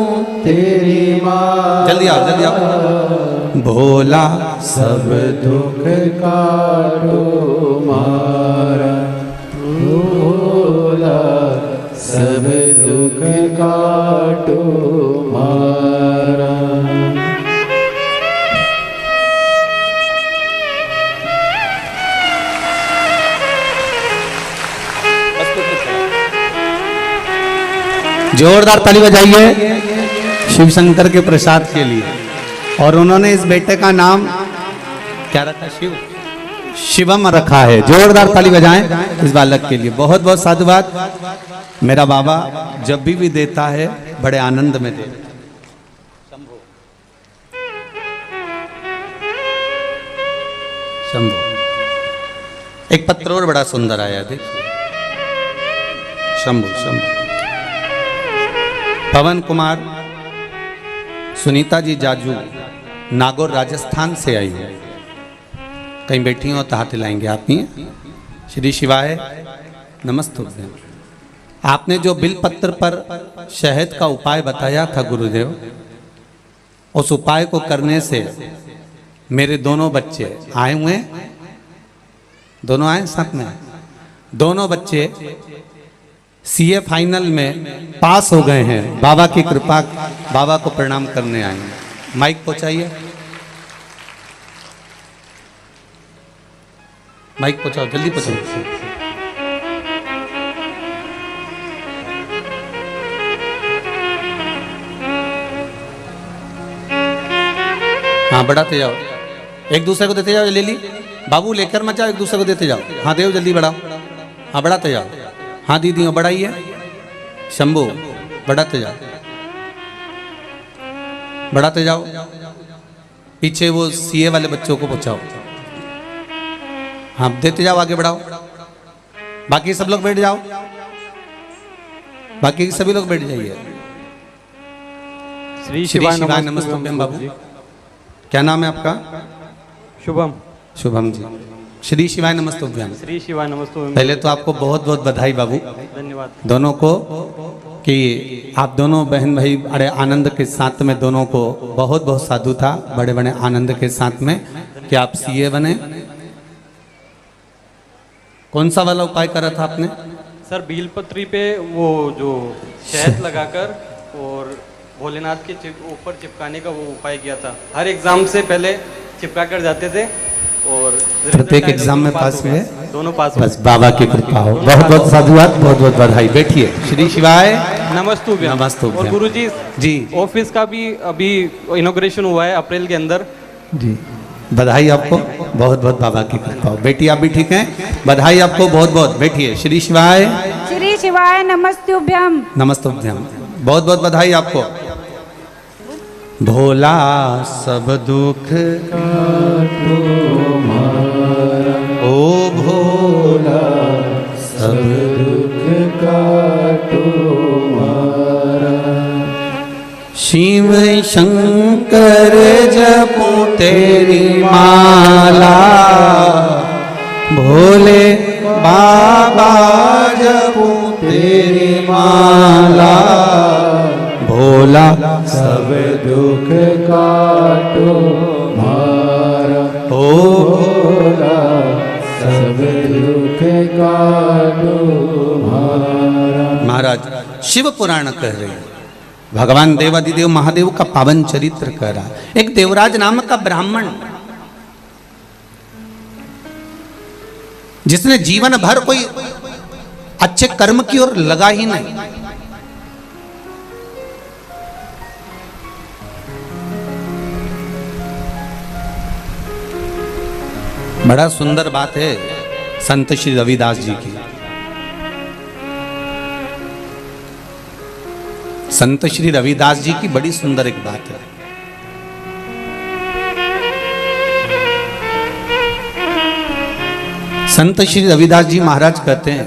तेरी माला। जल्दी आओ, जल्दी आओ। भोला सब दुख काटो मारा, भोला सब दुख काटो मारा। जोरदार ताली बजाइए शिव शंकर के प्रसाद के लिए। और उन्होंने इस बेटे का नाम क्या रखा? शिवम रखा है। जोरदार ताली बजाएं इस बालक के लिए। बहुत बहुत साधुवाद। मेरा बाबा जब भी देता है बड़े आनंद में दे। शंभो। एक पत्र और बड़ा सुंदर आया, देखिए। शंभो शंभो। पवन कुमार सुनीता जी जाजू नागौर राजस्थान से आई है। कहीं बैठी हो तो हाथ हिलाएंगे आप ही। श्री शिवाय नमस्ते। आपने जो बिलपत्र पर शहद का उपाय बताया था गुरुदेव, उस उपाय को करने से मेरे दोनों बच्चे आए हुए, दोनों आए साथ में, दोनों बच्चे सीए फाइनल में पास हो गए हैं। बाबा की कृपा, बाबा को प्रणाम करने आए हैं। माइक पहुंचाइए, माइक पहुंचाओ, जल्दी पहुंचाओ। हाँ बढ़ाते जाओ, एक दूसरे को देते जाओ। ले ली बाबू, लेकर मत जाओ, एक दूसरे को देते जाओ। हाँ देव, जल्दी बढ़ाओ। हाँ बढ़ाते जाओ। हाँ दीदियों बढ़ाइए। शंभू बढ़ाते जाओ, बढ़ाते जाओ। पीछे वो सीए वाले बच्चों को पहुंचाओ। हाँ देते जाओ, आगे बढ़ाओ। बाकी सब लोग बैठ जाओ, बाकी सभी लोग बैठ जाइए। श्री शिवाय नमस्ते बाबू। क्या नाम है आपका? शुभम। शुभम जी। श्री शिवाय नमस्ते। श्री शिवाय नमस्ते। पहले तो आपको बहुत बहुत बधाई बाबू, धन्यवाद दोनों को, कि आप दोनों बहन भाई बड़े आनंद के साथ में, दोनों को बहुत बहुत साधु था, बड़े बड़े आनंद के साथ में कि आप सीए बने। कौन सा वाला उपाय करा था आपने? सर, बीलपत्री पे वो जो शहद लगाकर और भोलेनाथ के ऊपर चिपकाने का वो उपाय किया था। हर एग्जाम से पहले चिपका कर जाते थे और प्रत्येक एग्जाम में पास हुए? दोनों पास हुए। बस बाबा की कृपा हो। बहुत बहुत साधुवाद, बहुत बहुत बधाई। बैठिए। श्री शिवाय नमस्तुभ्यम। नमस्तुभ्यम। और गुरुजी जी ऑफिस का भी अभी इनॉग्रेशन हुआ है अप्रैल के अंदर। जी, बधाई आपको। बहुत बहुत बाबा की कृपा हो। बेटी आप भी ठीक हैं? बधाई आपको बहुत बहुत। बैठिए। श्री शिवाय श्री शिवाय नमस्तुभ्यम। नमस्तुभ्यम। बहुत बहुत बधाई आपको। भोला सब दुख ओ भोला सब दुख काटो मारा। शिव शंकर जपो तेरी माला, भोले बाबा जपो तेरी माला, भोला सब दुख काटो मारा। ओ भोला सब दुख काटो मारा। महाराज शिव पुराण कह रहे हैं, भगवान देवादिदेव महादेव का पावन चरित्र कह रहा है। एक देवराज नाम का ब्राह्मण जिसने जीवन भर कोई अच्छे कर्म की ओर लगा ही नहीं, बड़ा सुंदर बात है संत श्री रविदास जी की। संत श्री रविदास जी की बड़ी सुंदर एक बात है। संत श्री रविदास जी महाराज कहते हैं,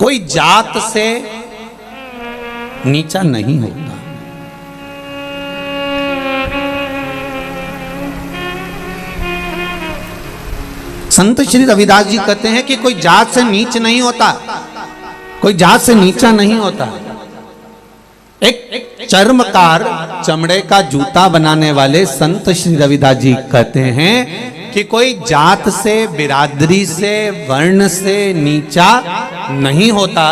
कोई जात से नीचा नहीं होता। संत श्री रविदास जी कहते हैं कि कोई जात से नीच नहीं होता, कोई जात से नीचा नहीं होता। एक चर्मकार, चमड़े का जूता बनाने वाले संत श्री रविदास जी कहते हैं कि कोई जात से, बिरादरी से, वर्ण से नीचा नहीं होता।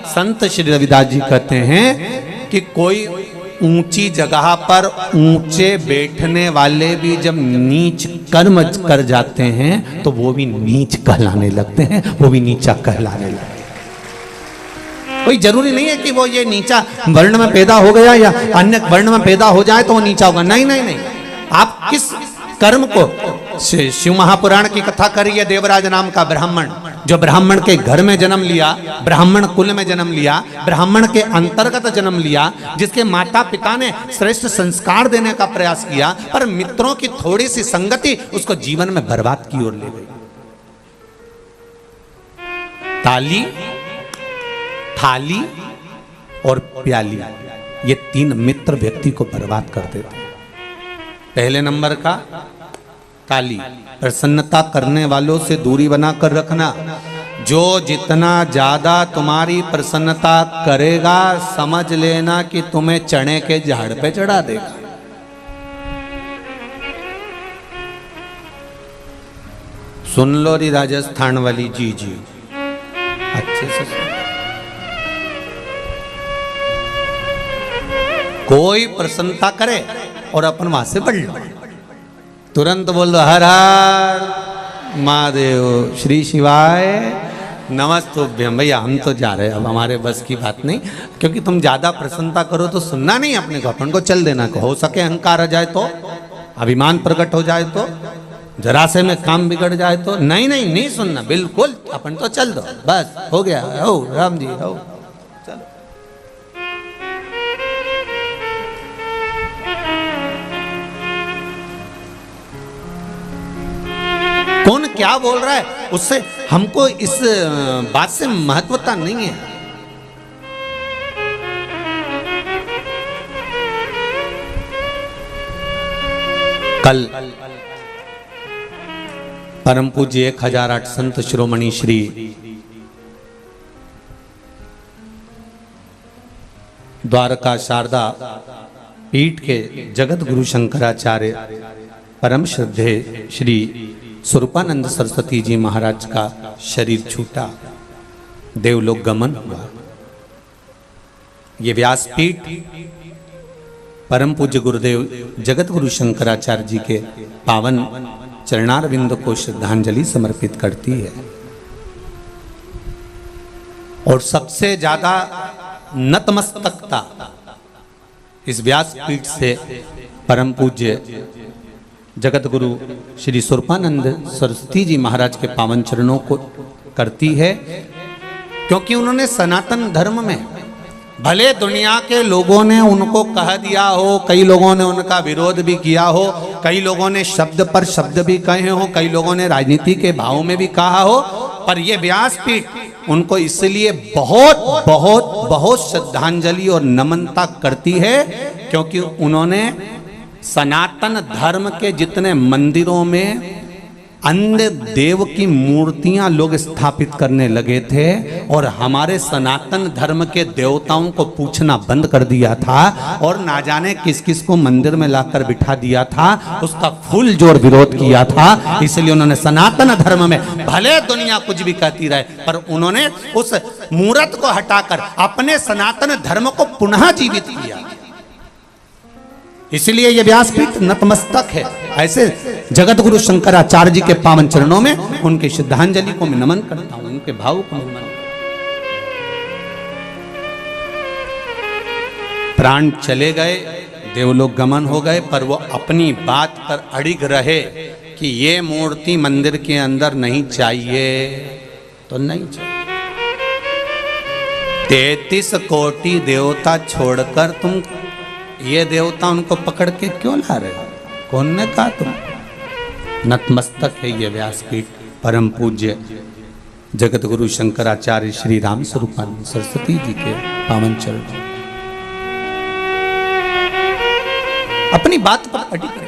संत श्री रविदास जी कहते हैं कि कोई ऊंची जगह पर ऊंचे बैठने वाले भी जब नीच कर्म कर जाते हैं तो वो भी नीच कहलाने लगते हैं, वो भी नीचा कहलाने लगते हैं। कोई जरूरी नहीं है कि वो ये नीचा वर्ण में पैदा हो गया या अन्य वर्ण में पैदा हो जाए तो वो नीचा होगा। नहीं नहीं नहीं, आप किस कर्म को, शिव महापुराण की कथा करिए। देवराज नाम का ब्राह्मण, जो ब्राह्मण के घर में जन्म लिया, ब्राह्मण कुल में जन्म लिया, ब्राह्मण के अंतर्गत जन्म लिया, जिसके माता पिता ने श्रेष्ठ संस्कार देने का प्रयास किया, पर मित्रों की थोड़ी सी संगति उसको जीवन में बर्बाद की ओर ले गई। ताली, थाली और प्याली, ये तीन मित्र व्यक्ति को बर्बाद कर देते हैं। पहले नंबर का ताली, प्रसन्नता करने वालों से दूरी बनाकर रखना। जो जितना ज्यादा तुम्हारी प्रसन्नता करेगा, समझ लेना कि तुम्हें चने के झाड़ पे चढ़ा देगा। सुन लो री राजस्थान वाली जी जी, अच्छे से सुन। कोई प्रसन्नता करे और अपन वहां से बढ़ लो, तुरंत बोल दो हर हर महादेव, श्री शिवाय नमस्तुभ्यम। भैया हम तो जा रहे हैं, अब हमारे बस की बात नहीं, क्योंकि तुम ज्यादा प्रसन्नता करो तो सुनना नहीं अपने को, अपन को चल देना को। हो सके अहंकार आ जाए तो, अभिमान प्रकट हो जाए तो, जरा से में काम बिगड़ जाए तो, नहीं नहीं नहीं सुनना, बिल्कुल अपन तो चल दो, बस हो गया। हो राम जी हो, चलो। कौन क्या बोल रहा है उससे हमको इस बात से महत्वता नहीं है। कल परम पूज्य 1008 संत शिरोमणि श्री द्वारका शारदा पीठ के जगत गुरु शंकराचार्य परम श्रद्धे श्री स्वरूपानंद सरस्वती जी महाराज का शरीर छूटा, देवलोक गमन हुआ। ये व्यासपीठ परम पूज्य गुरुदेव जगत गुरु शंकराचार्य जी के पावन चरणारविंद को श्रद्धांजलि समर्पित करती है। और सबसे ज्यादा नतमस्तकता इस व्यासपीठ से परम पूज्य जगत गुरु श्री स्वरूपानंद सरस्वती जी महाराज के पावन चरणों को करती है, क्योंकि उन्होंने सनातन धर्म में भले दुनिया के लोगों ने उनको कह दिया हो, कई लोगों ने उनका विरोध भी किया हो, कई लोगों ने शब्द पर शब्द भी कहे हो, कई लोगों ने राजनीति के भाव में भी कहा हो, पर यह व्यासपीठ उनको इसलिए बहुत बहुत बहुत श्रद्धांजलि और नमनता करती है, क्योंकि उन्होंने सनातन धर्म के जितने मंदिरों में अन्य देव की मूर्तियां लोग स्थापित करने लगे थे और हमारे सनातन धर्म के देवताओं को पूछना बंद कर दिया था और ना जाने किस किस को मंदिर में लाकर बिठा दिया था, उसका फुल जोर विरोध किया था। इसलिए उन्होंने सनातन धर्म में भले दुनिया कुछ भी कहती रहे, पर उन्होंने उस मूर्त को हटाकर अपने सनातन धर्म को पुनः जीवित किया। इसलिए यह व्यासपीठ नतमस्तक है। ऐसे जगत गुरु शंकराचार्य जी के पावन चरणों में उनकी श्रद्धांजलि को मैं नमन करता हूं, उनके भाव को नमन। प्राण चले गए, देवलोक गमन हो गए, पर वो अपनी बात पर अड़िग रहे कि ये मूर्ति मंदिर के अंदर नहीं चाहिए तो नहीं चाहिए। 33 कोटि देवता छोड़कर तुम ये देवता उनको पकड़ के क्यों ला रहे हो? कौन ने कहा तुम? नतमस्तक है ये व्यासपीठ परम पूज्य जगत गुरु शंकराचार्य श्री राम स्वरूपानंद सरस्वती जी के पावन चरण। अपनी बात पर अड़ी रहे,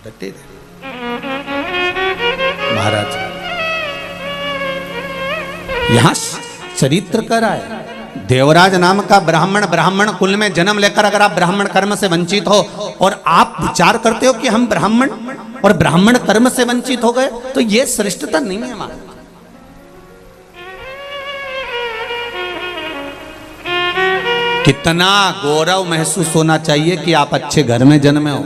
डटे रहे। महाराज यहां चरित्र कर रहा है। देवराज नाम का ब्राह्मण कुल में जन्म लेकर अगर आप ब्राह्मण कर्म से वंचित हो और आप विचार करते हो कि हम ब्राह्मण और ब्राह्मण कर्म से वंचित हो गए, तो यह श्रेष्ठता नहीं है हमारा। कितना गौरव महसूस होना चाहिए कि आप अच्छे घर में जन्मे हो,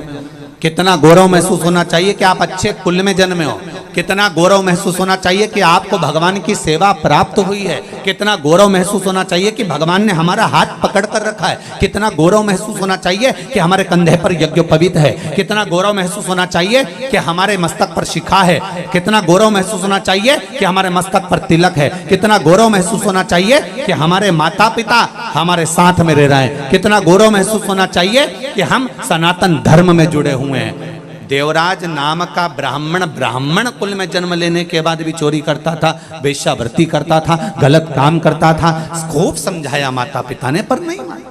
कितना गौरव महसूस होना चाहिए कि आप अच्छे कुल में जन्मे हो, कितना गौरव महसूस होना चाहिए कि आपको भगवान की सेवा प्राप्त हुई है, कितना गौरव महसूस होना चाहिए कि भगवान ने हमारा हाथ पकड़ कर रखा है, कितना गौरव महसूस होना चाहिए कि हमारे कंधे पर यज्ञोपवीत है, कितना गौरव महसूस होना चाहिए कि हमारे मस्तक पर शिखा है, कितना गौरव महसूस होना चाहिए कि हमारे मस्तक पर तिलक है, कितना गौरव महसूस होना चाहिए कि हमारे माता पिता हमारे साथ में रह रहे हैं, कितना गौरव महसूस होना चाहिए कि हम सनातन धर्म में जुड़े हुए हैं। देवराज नाम का ब्राह्मण कुल में जन्म लेने के बाद भी चोरी करता था, वेश्यावृत्ति करता था, गलत काम करता था। खूब समझाया माता पिता ने, पर नहीं माने।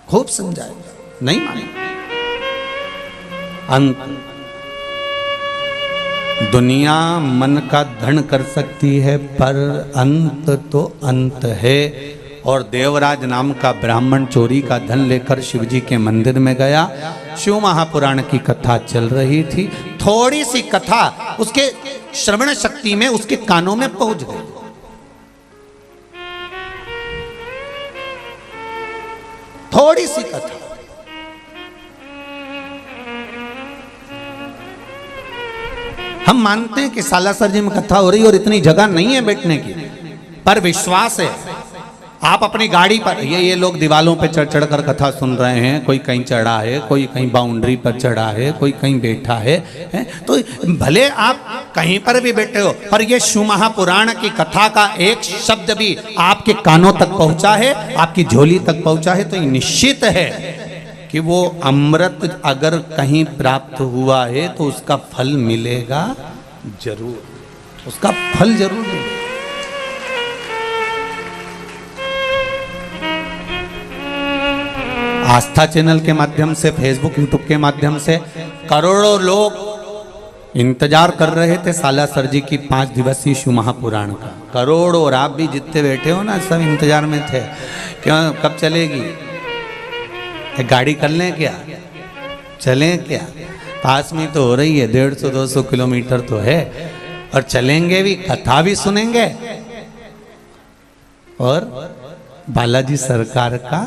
खूब समझाया, नहीं माने। अंत दुनिया मन का धन कर सकती है, पर अंत तो अंत है। और देवराज नाम का ब्राह्मण चोरी का धन लेकर शिवजी के मंदिर में गया। शिव महापुराण की कथा चल रही थी, थोड़ी सी कथा उसके श्रवण शक्ति में, उसके कानों में पहुंच गई। थोड़ी सी कथा, हम मानते हैं कि सालासर जी में कथा हो रही और इतनी जगह नहीं है बैठने की, पर विश्वास है। आप अपनी गाड़ी पर, ये लोग दीवालों पे चढ़ चढ़ कर कथा सुन रहे हैं, कोई कहीं चढ़ा है, कोई कहीं बाउंड्री पर चढ़ा है, कोई कहीं बैठा है, तो भले आप कहीं पर भी बैठे हो, पर ये शिव महापुराण की कथा का एक शब्द भी आपके कानों तक पहुंचा है, आपकी झोली तक पहुंचा है, तो ये निश्चित है कि वो अमृत अगर कहीं प्राप्त हुआ है तो उसका फल मिलेगा जरूर, उसका फल जरूर मिलेगा। आस्था चैनल के माध्यम से, फेसबुक यूट्यूब के माध्यम से करोड़ों लोग इंतजार कर रहे थे सालासर जी की 5 दिवसीय शिव महापुराण का। करोड़ों, और आप भी जितने बैठे हो ना, सब इंतजार में थे। क्यों, कब चलेगी? एक गाड़ी कर लें क्या? चलें क्या? पास में तो हो रही है, 150-200 किलोमीटर तो है, और चलेंगे भी, कथा भी सुनेंगे और बालाजी सरकार का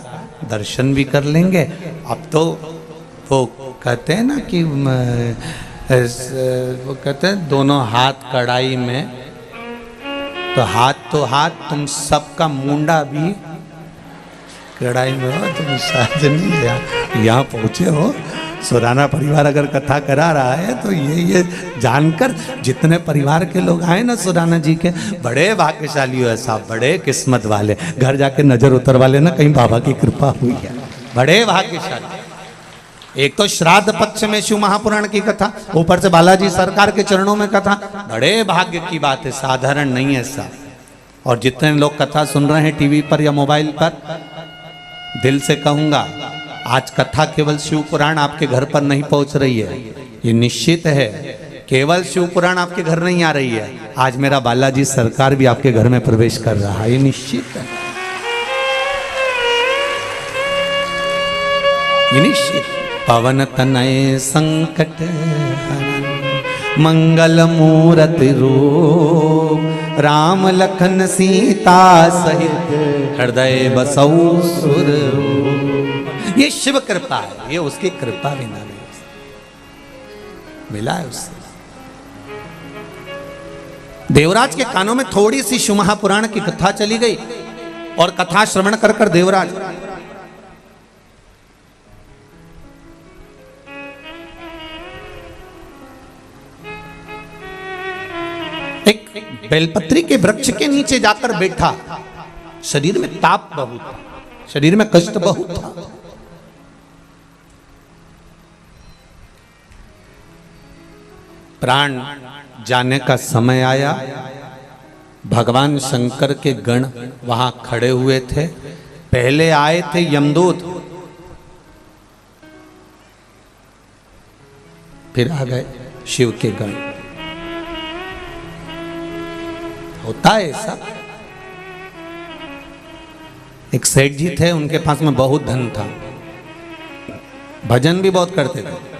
दर्शन भी कर लेंगे। अब तो वो कहते हैं ना कि वो कहते हैं दोनों हाथ कढ़ाई में, तो हाथ तुम सबका मुंडा भी कढ़ाई में हो। तुम शायद नहीं यहाँ पहुँचे हो। सुराना परिवार अगर कथा करा रहा है तो ये जानकर जितने परिवार के लोग आए ना सुराना जी के, बड़े भाग्यशाली हो साहब, बड़े किस्मत वाले। घर जाके नजर उतर वाले ना, कहीं बाबा की कृपा हुई है, बड़े भाग्यशाली। एक तो श्राद्ध पक्ष में शिव महापुराण की कथा, ऊपर से बालाजी सरकार के चरणों में कथा, बड़े भाग्य की बात है, साधारण नहीं है साहब। और जितने लोग कथा सुन रहे हैं टीवी पर या मोबाइल पर, दिल से कहूंगा आज कथा केवल शिव पुराण आपके घर पर नहीं पहुंच रही है, ये निश्चित है। केवल शिव पुराण आपके घर नहीं आ रही है, आज मेरा बालाजी सरकार भी आपके घर में प्रवेश कर रहा है, ये निश्चित है, ये निश्चित। पवन तनय संकट हरन मंगल मूरति रूप, राम लखन सीता सहित हृदय बसौ सुर रूप। ये शिव कृपा है, ये उसकी कृपा बिना नहीं मिला है उससे। देवराज के कानों में थोड़ी सी शिव महापुराण की कथा चली गई और कथा श्रवण कर कर देवराज एक बेलपत्री के वृक्ष के नीचे जाकर बैठा। शरीर में ताप बहुत था, शरीर में कष्ट बहुत था। प्राण जाने का समय आया। भगवान शंकर के गण वहां खड़े हुए थे। पहले आए थे यमदूत, फिर आ गए शिव के गण। होता है ऐसा। एक सेठ जी थे, उनके पास में बहुत धन था, भजन भी बहुत करते थे,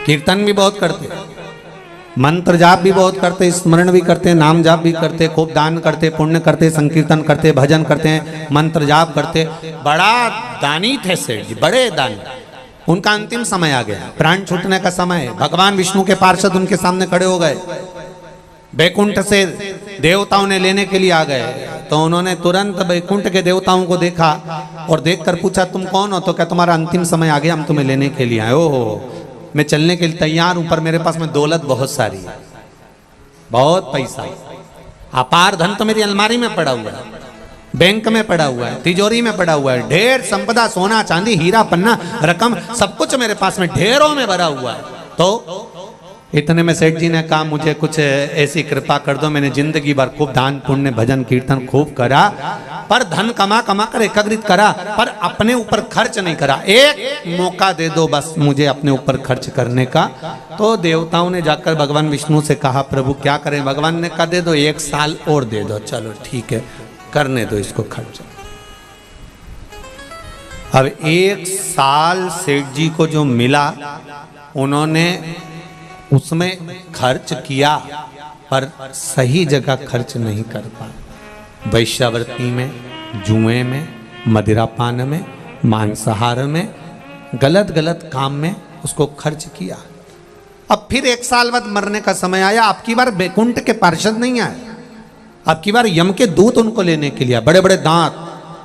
कीर्तन भी बहुत करते, मंत्र जाप भी बहुत करते, स्मरण भी करते, नाम जाप भी करते, खूब दान करते, पुण्य करते, संकीर्तन करते, भजन करते, मंत्र जाप करते। बड़ा दानी थे सेठ जी, बड़े दानी। उनका अंतिम समय आ गया, प्राण छूटने का समय। भगवान विष्णु के पार्षद उनके सामने खड़े हो गए, बैकुंठ से देवताओं ने लेने के लिए आ गए। तो उन्होंने तुरंत बैकुंठ के देवताओं को देखा और देखकर पूछा तुम कौन हो? तो क्या तुम्हारा अंतिम समय आ गया, हम तुम्हें लेने के लिए आए। ओहो, मैं चलने के लिए तैयार हूं, पर मेरे पास में दौलत बहुत सारी है, बहुत पैसा, अपार धन तो मेरी अलमारी में पड़ा हुआ है, बैंक में पड़ा हुआ है, तिजोरी में पड़ा हुआ है, ढेर संपदा, सोना चांदी हीरा पन्ना रकम सब कुछ मेरे पास में ढेरों में भरा हुआ है। तो इतने में सेठ जी ने कहा मुझे कुछ ऐसी कृपा कर दो। मैंने जिंदगी भर खूब दान पुण्य भजन कीर्तन खूब करा, पर धन कमा कमा कर एकत्रित करा, पर अपने ऊपर खर्च नहीं करा। एक मौका दे दो बस मुझे अपने ऊपर खर्च करने का। तो देवताओं ने जाकर भगवान विष्णु से कहा प्रभु क्या करें? भगवान ने कहा दे दो, 1 साल और दे दो। चलो ठीक है, करने दो इसको खर्च। अब 1 साल सेठ जी को जो मिला, उन्होंने उसमें खर्च किया, पर सही जगह खर्च नहीं कर पाए। वैश्यावृत्ति में, जुए में, मदिरापान में, मांसाहार में, गलत गलत काम में उसको खर्च किया। अब फिर 1 साल बाद मरने का समय आया। अब की बार बैकुंठ के पार्षद नहीं आए, अब की बार यम के दूत उनको लेने के लिए। बड़े बड़े दांत,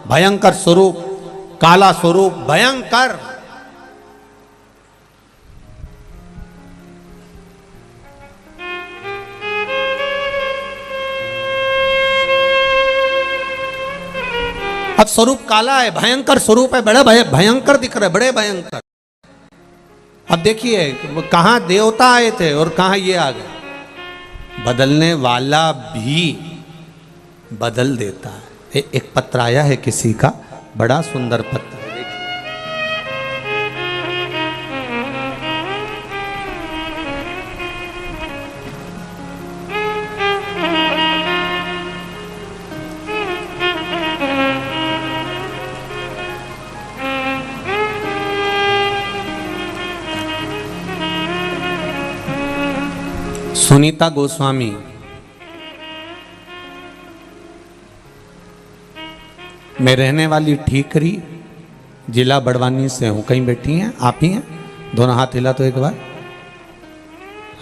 भयंकर स्वरूप, काला स्वरूप, भयंकर। अब स्वरूप काला है, भयंकर स्वरूप है, बड़े भयंकर दिख रहे, बड़े भयंकर। अब देखिए कहां देवता आए थे और कहां ये आ गए। बदलने वाला भी बदल देता है। एक पत्र आया है किसी का, बड़ा सुंदर पत्र है, सुनीता गोस्वामी मैं रहने वाली ठीकरी, जिला बड़वानी से हूँ। कहीं बैठी हैं? आप ही हैं? दोनों हाथ हिला तो एक बार।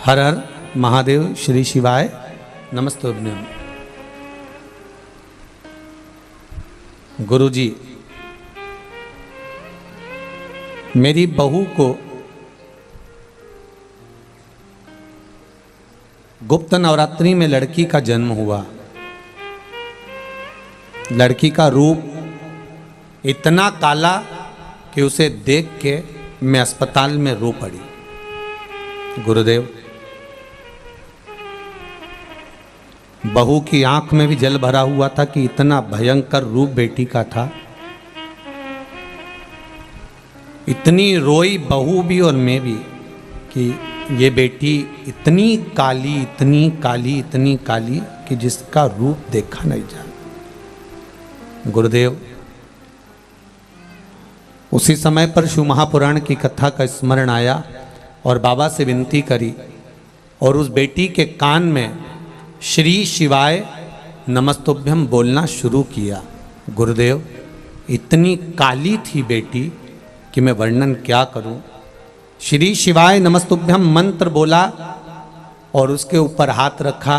हर हर महादेव, श्री शिवाय, नमस्ते। गुरुजी, मेरी बहू को गुप्त नवरात्रि में लड़की का जन्म हुआ। लड़की का रूप इतना काला कि उसे देख के मैं अस्पताल में रो पड़ी। गुरुदेव, बहू की आंख में भी जल भरा हुआ था कि इतना भयंकर रूप बेटी का था। इतनी रोई बहू भी और मैं भी कि ये बेटी इतनी काली, इतनी काली, इतनी काली कि जिसका रूप देखा नहीं जा। गुरुदेव, उसी समय पर शिव महापुराण की कथा का स्मरण आया और बाबा से विनती करी और उस बेटी के कान में श्री शिवाय नमस्तुभ्यम बोलना शुरू किया। गुरुदेव, इतनी काली थी बेटी कि मैं वर्णन क्या करूं। श्री शिवाय नमस्तुभ्यम मंत्र बोला और उसके ऊपर हाथ रखा।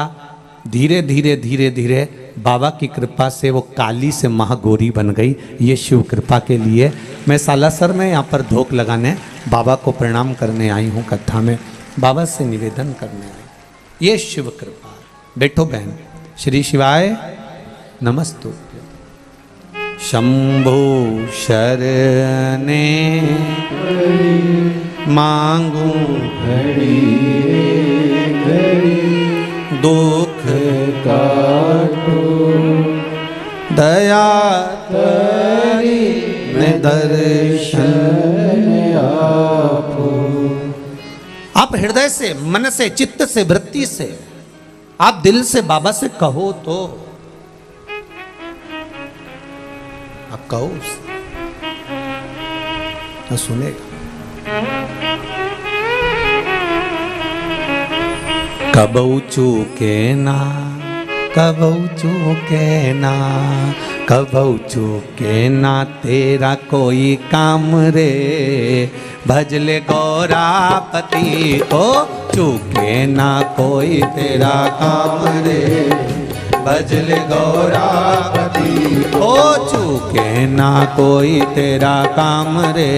धीरे धीरे धीरे धीरे बाबा की कृपा से वो काली से महागौरी बन गई। ये शिव कृपा के लिए मैं सालासर में यहाँ पर धोख लगाने बाबा को प्रणाम करने आई हूँ। कथा में बाबा से निवेदन करने आई। ये शिव कृपा। बैठो बहन। श्री शिवाय नमस्तुभ्यम। शंभो शरणे मांगू घड़ी घड़ी दुख काटो दया तरी में दर्शन आपो। आप हृदय से, मन से, चित्त से, वृत्ति से, आप दिल से बाबा से कहो तो आप कहो तो सुनेगा। कबऊ चूके ना, कबऊ चूके ना, कबऊ चूके ना तेरा कोई काम रे। भजले गौरापति को चूके ना कोई तेरा काम रे। भजले गौरापति को चूके ना कोई तेरा काम रे।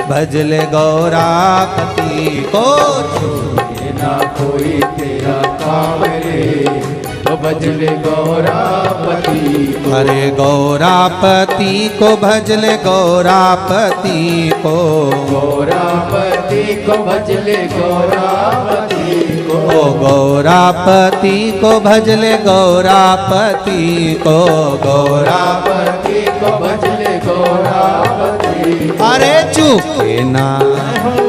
भजले गौरापति को चूके ना कोई तेरा काम रे। भजले गौरापति को। अरे गौरापति को भजले गौरापति को। गौरापति को भजले गौरापति को। ओ गौरापति को भजले गौरापति को। गौरापति को भजले गौरापति। अरे चूके ना,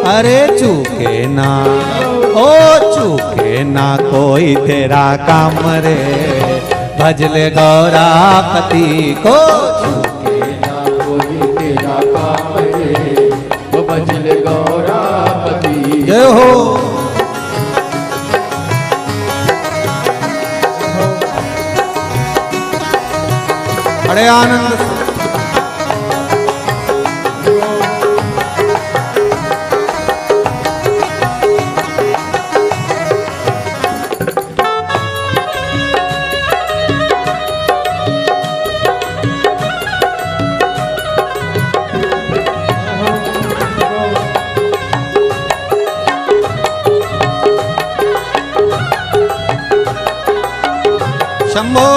अरे चूके ना, ओ चूके ना कोई तेरा काम रे। भजले गौरापति को। चूके ना कोई तेरा काम रे। वो भजले गौरापति। जय हो। बड़े आनंद से शंभो।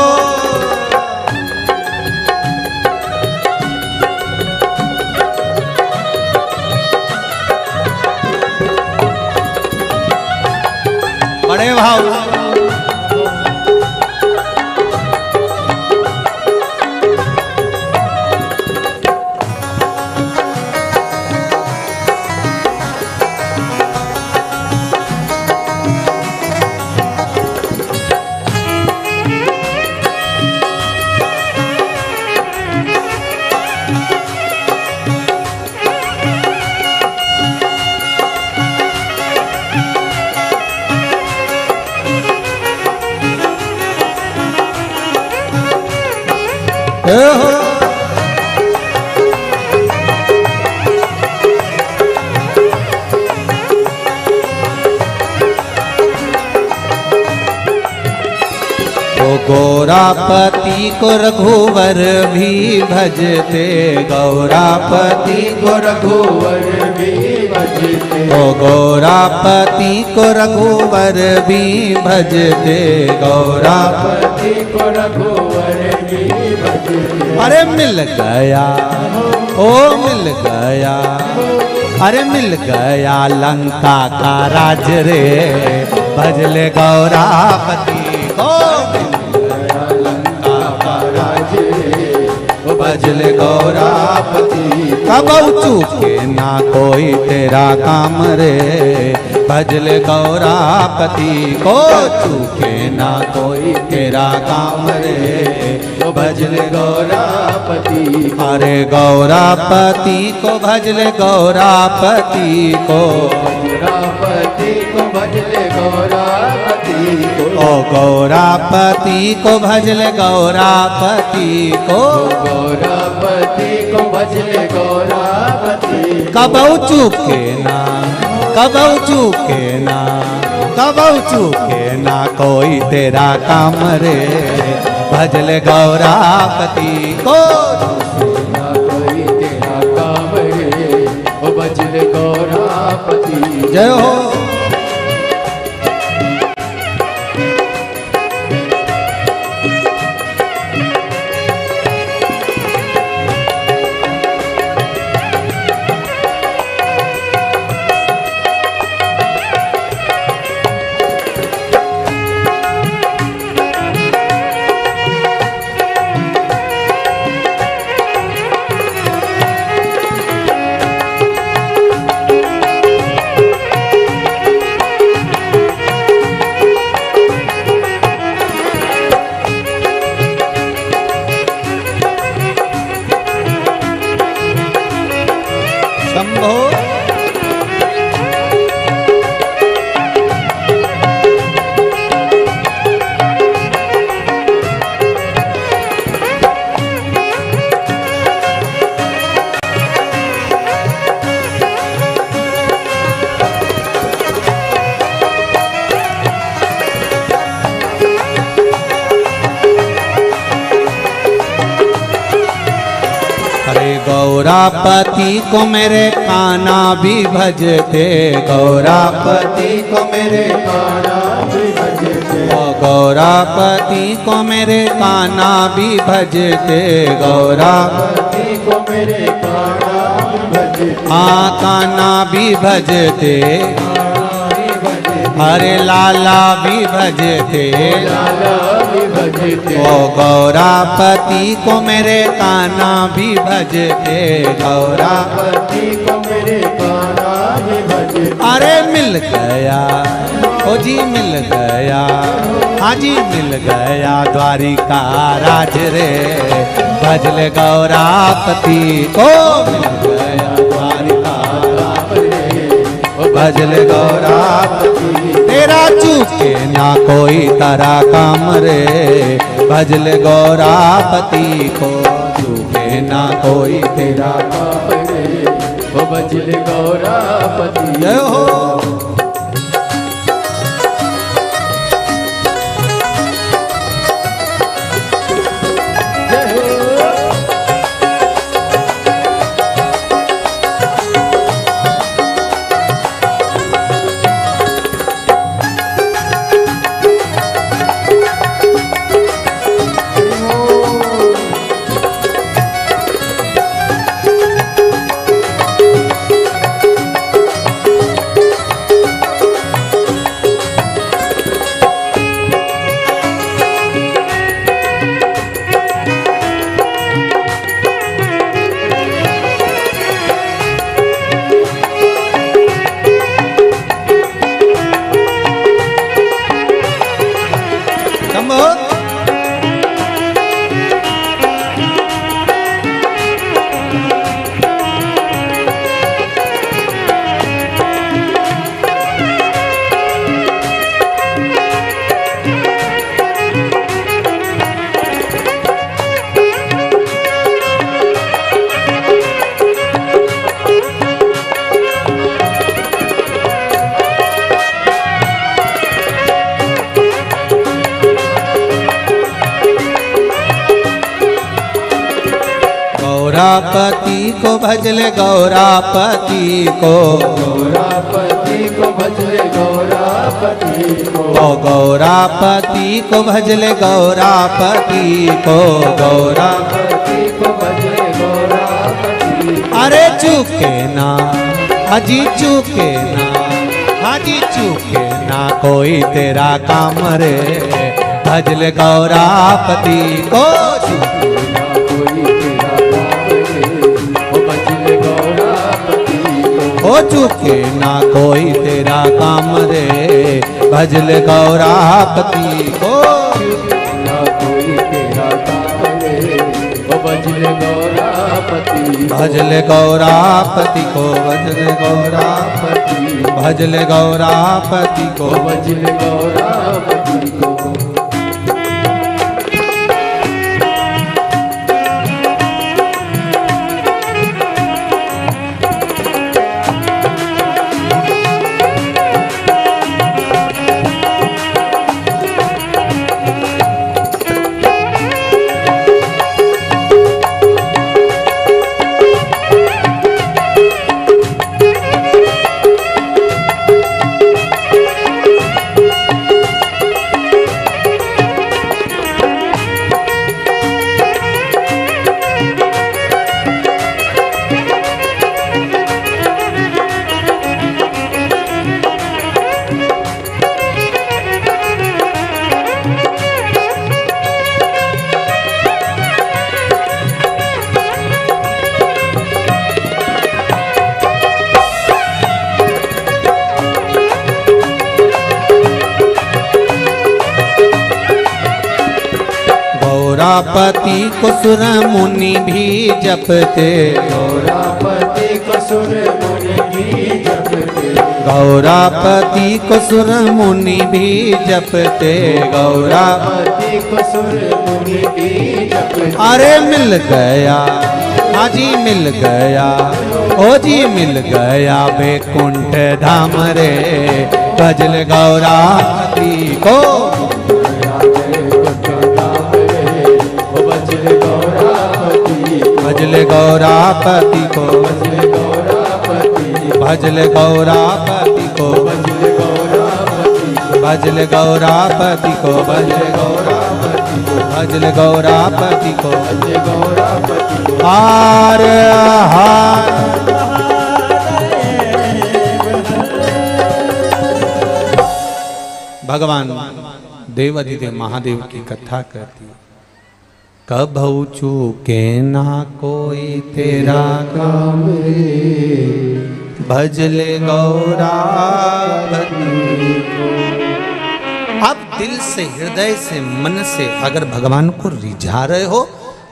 बड़े भाव। हो गौरापति को रघुवर भी भजते, गौरापति को रघुवर भी भजते, ओ गौरापति को रघुवर भी भजते, गौरापति को रघुवर भी भजते। अरे मिल गया, ओ मिल गया, अरे मिल गया लंका का राज रे, भजले गौरापति को, भजले गौरापति। कब चूके ना कोई तेरा काम रे, भजले गौरापति को, चूके ना कोई तेरा काम रे, भजले गौरापति। अरे गौरापति को भजले गौरापति को, गौरापति को भजले गौरापति को, ओ गौरापति को भजले गौरापति को, गौरापति को भजले गौरापति। कबऊ चूके ना, कबऊ चूके ना, कबऊ चूके ना कोई तेरा काम रे, भजले गौरापति को, ना कोई तेरा काम रे, ओ भजले गौरापति। जय हो। शंभो। गौरापति को मेरे काना भी भजते, गौरापति को मेरे काना भी भजते, गौरापति को मेरे काना भी भजते, गौरापति को मेरे काना भी भजते, हाँ काना भी भजते, हरे लाला भी भजते, लाला भी भजते, ओ गौरापति को मेरे काना भी भजते, गौरापति को मेरे काना भी भजते। अरे मिल गया, ओ जी मिल गया, हाँ जी मिल गया द्वारिका राज रे, भजले गौरापति को, मिल गया द्वारिका राज रे, भजले गौरापति। तेरा चूके ना कोई तारा काम रे, भजले गौरापति को, चूके ना कोई तेरा काम रे, ओ भजले गौरापति। जय हो। गौरापति को भजले गौरापति को, गौरापति को भजले गौरापति को, ओ गौरापति को भजले गौरापति को, गौरापति को भजले गौरापति। अरे चूके ना हाजी चूके ना, हाजी चूके ना कोई तेरा काम रे, भजले गौरापति को। हो चुके ना कोई तेरा काम रे, भजले गौरापति को। ना कोई तेरा काम रे, ओ भजले गौरापति, भजले गौरापति को, भजले गौरापति, भजले गौरापति को, भजले गौरापति को। गौरापति को सुर मुनि भी जपते, गौरापति को सुर मुनि भी जपते, गौरापति को सुर मुनि भी जपते, गौरापति को सुर मुनि भी जपते। अरे मिल गया हाजी मिल गया, ओ जी मिल गया बैकुंठ धाम रे, भजले गौरापति को। भजले गौरापति को, भजले गौरापति को, भजले गौरापति को, भजले गौरापति को, भजले गौरापति को। हार हार भगवान देवाधिदेव महादेव की कथा करती है। कभू चूके ना कोई तेरा काम रे, भजले गौरापति को। आप दिल से हृदय से मन से अगर भगवान को रिझा रहे हो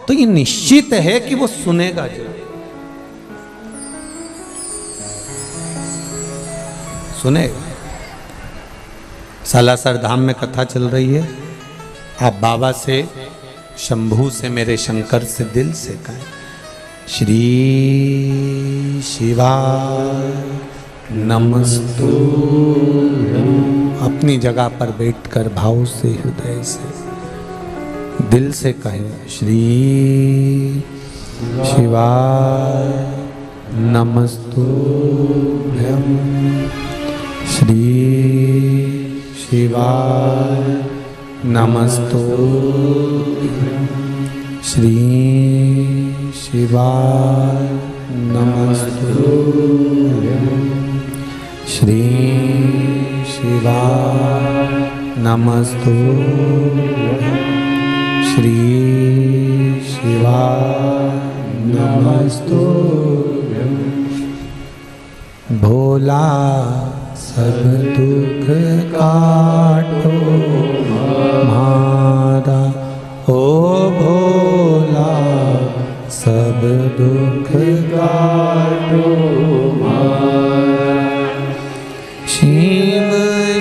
तो ये निश्चित है कि वो सुनेगा जरूर, सुनेगा। सालासर धाम में कथा चल रही है। आप बाबा से शंभू से मेरे शंकर से दिल से कहें, श्री शिवाय नमस्तुभ्यं। अपनी जगह पर बैठकर भाव से हृदय से दिल से कहें, श्री शिवाय नमस्तुभ्यं, श्री शिवाय नमस्तुभ्यं, श्री शिवाय नमस्तुभ्यं, श्री शिवाय नमस्तुभ्यं, श्री शिवाय नमस्तुभ्यं। भोला सब दुख काटो हमारा, ओ भोला सब दुख काटो हमारा। शिव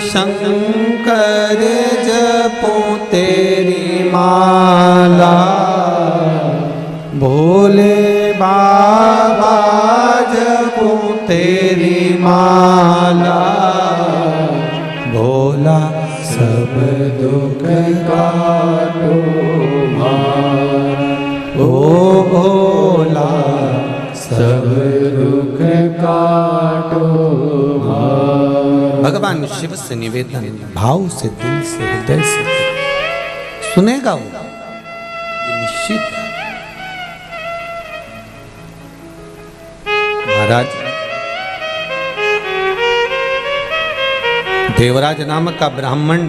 शंकर जपो तेरी माला, भोले बाबा जपो तेरी माला, भोला सब दुख काटो हमारा, ओ भोला भगवान शिव से निवेदन भाव से, दिल से, हृदय से सुनेगा वो, ये निश्चित है। महाराज देवराज नामक का ब्राह्मण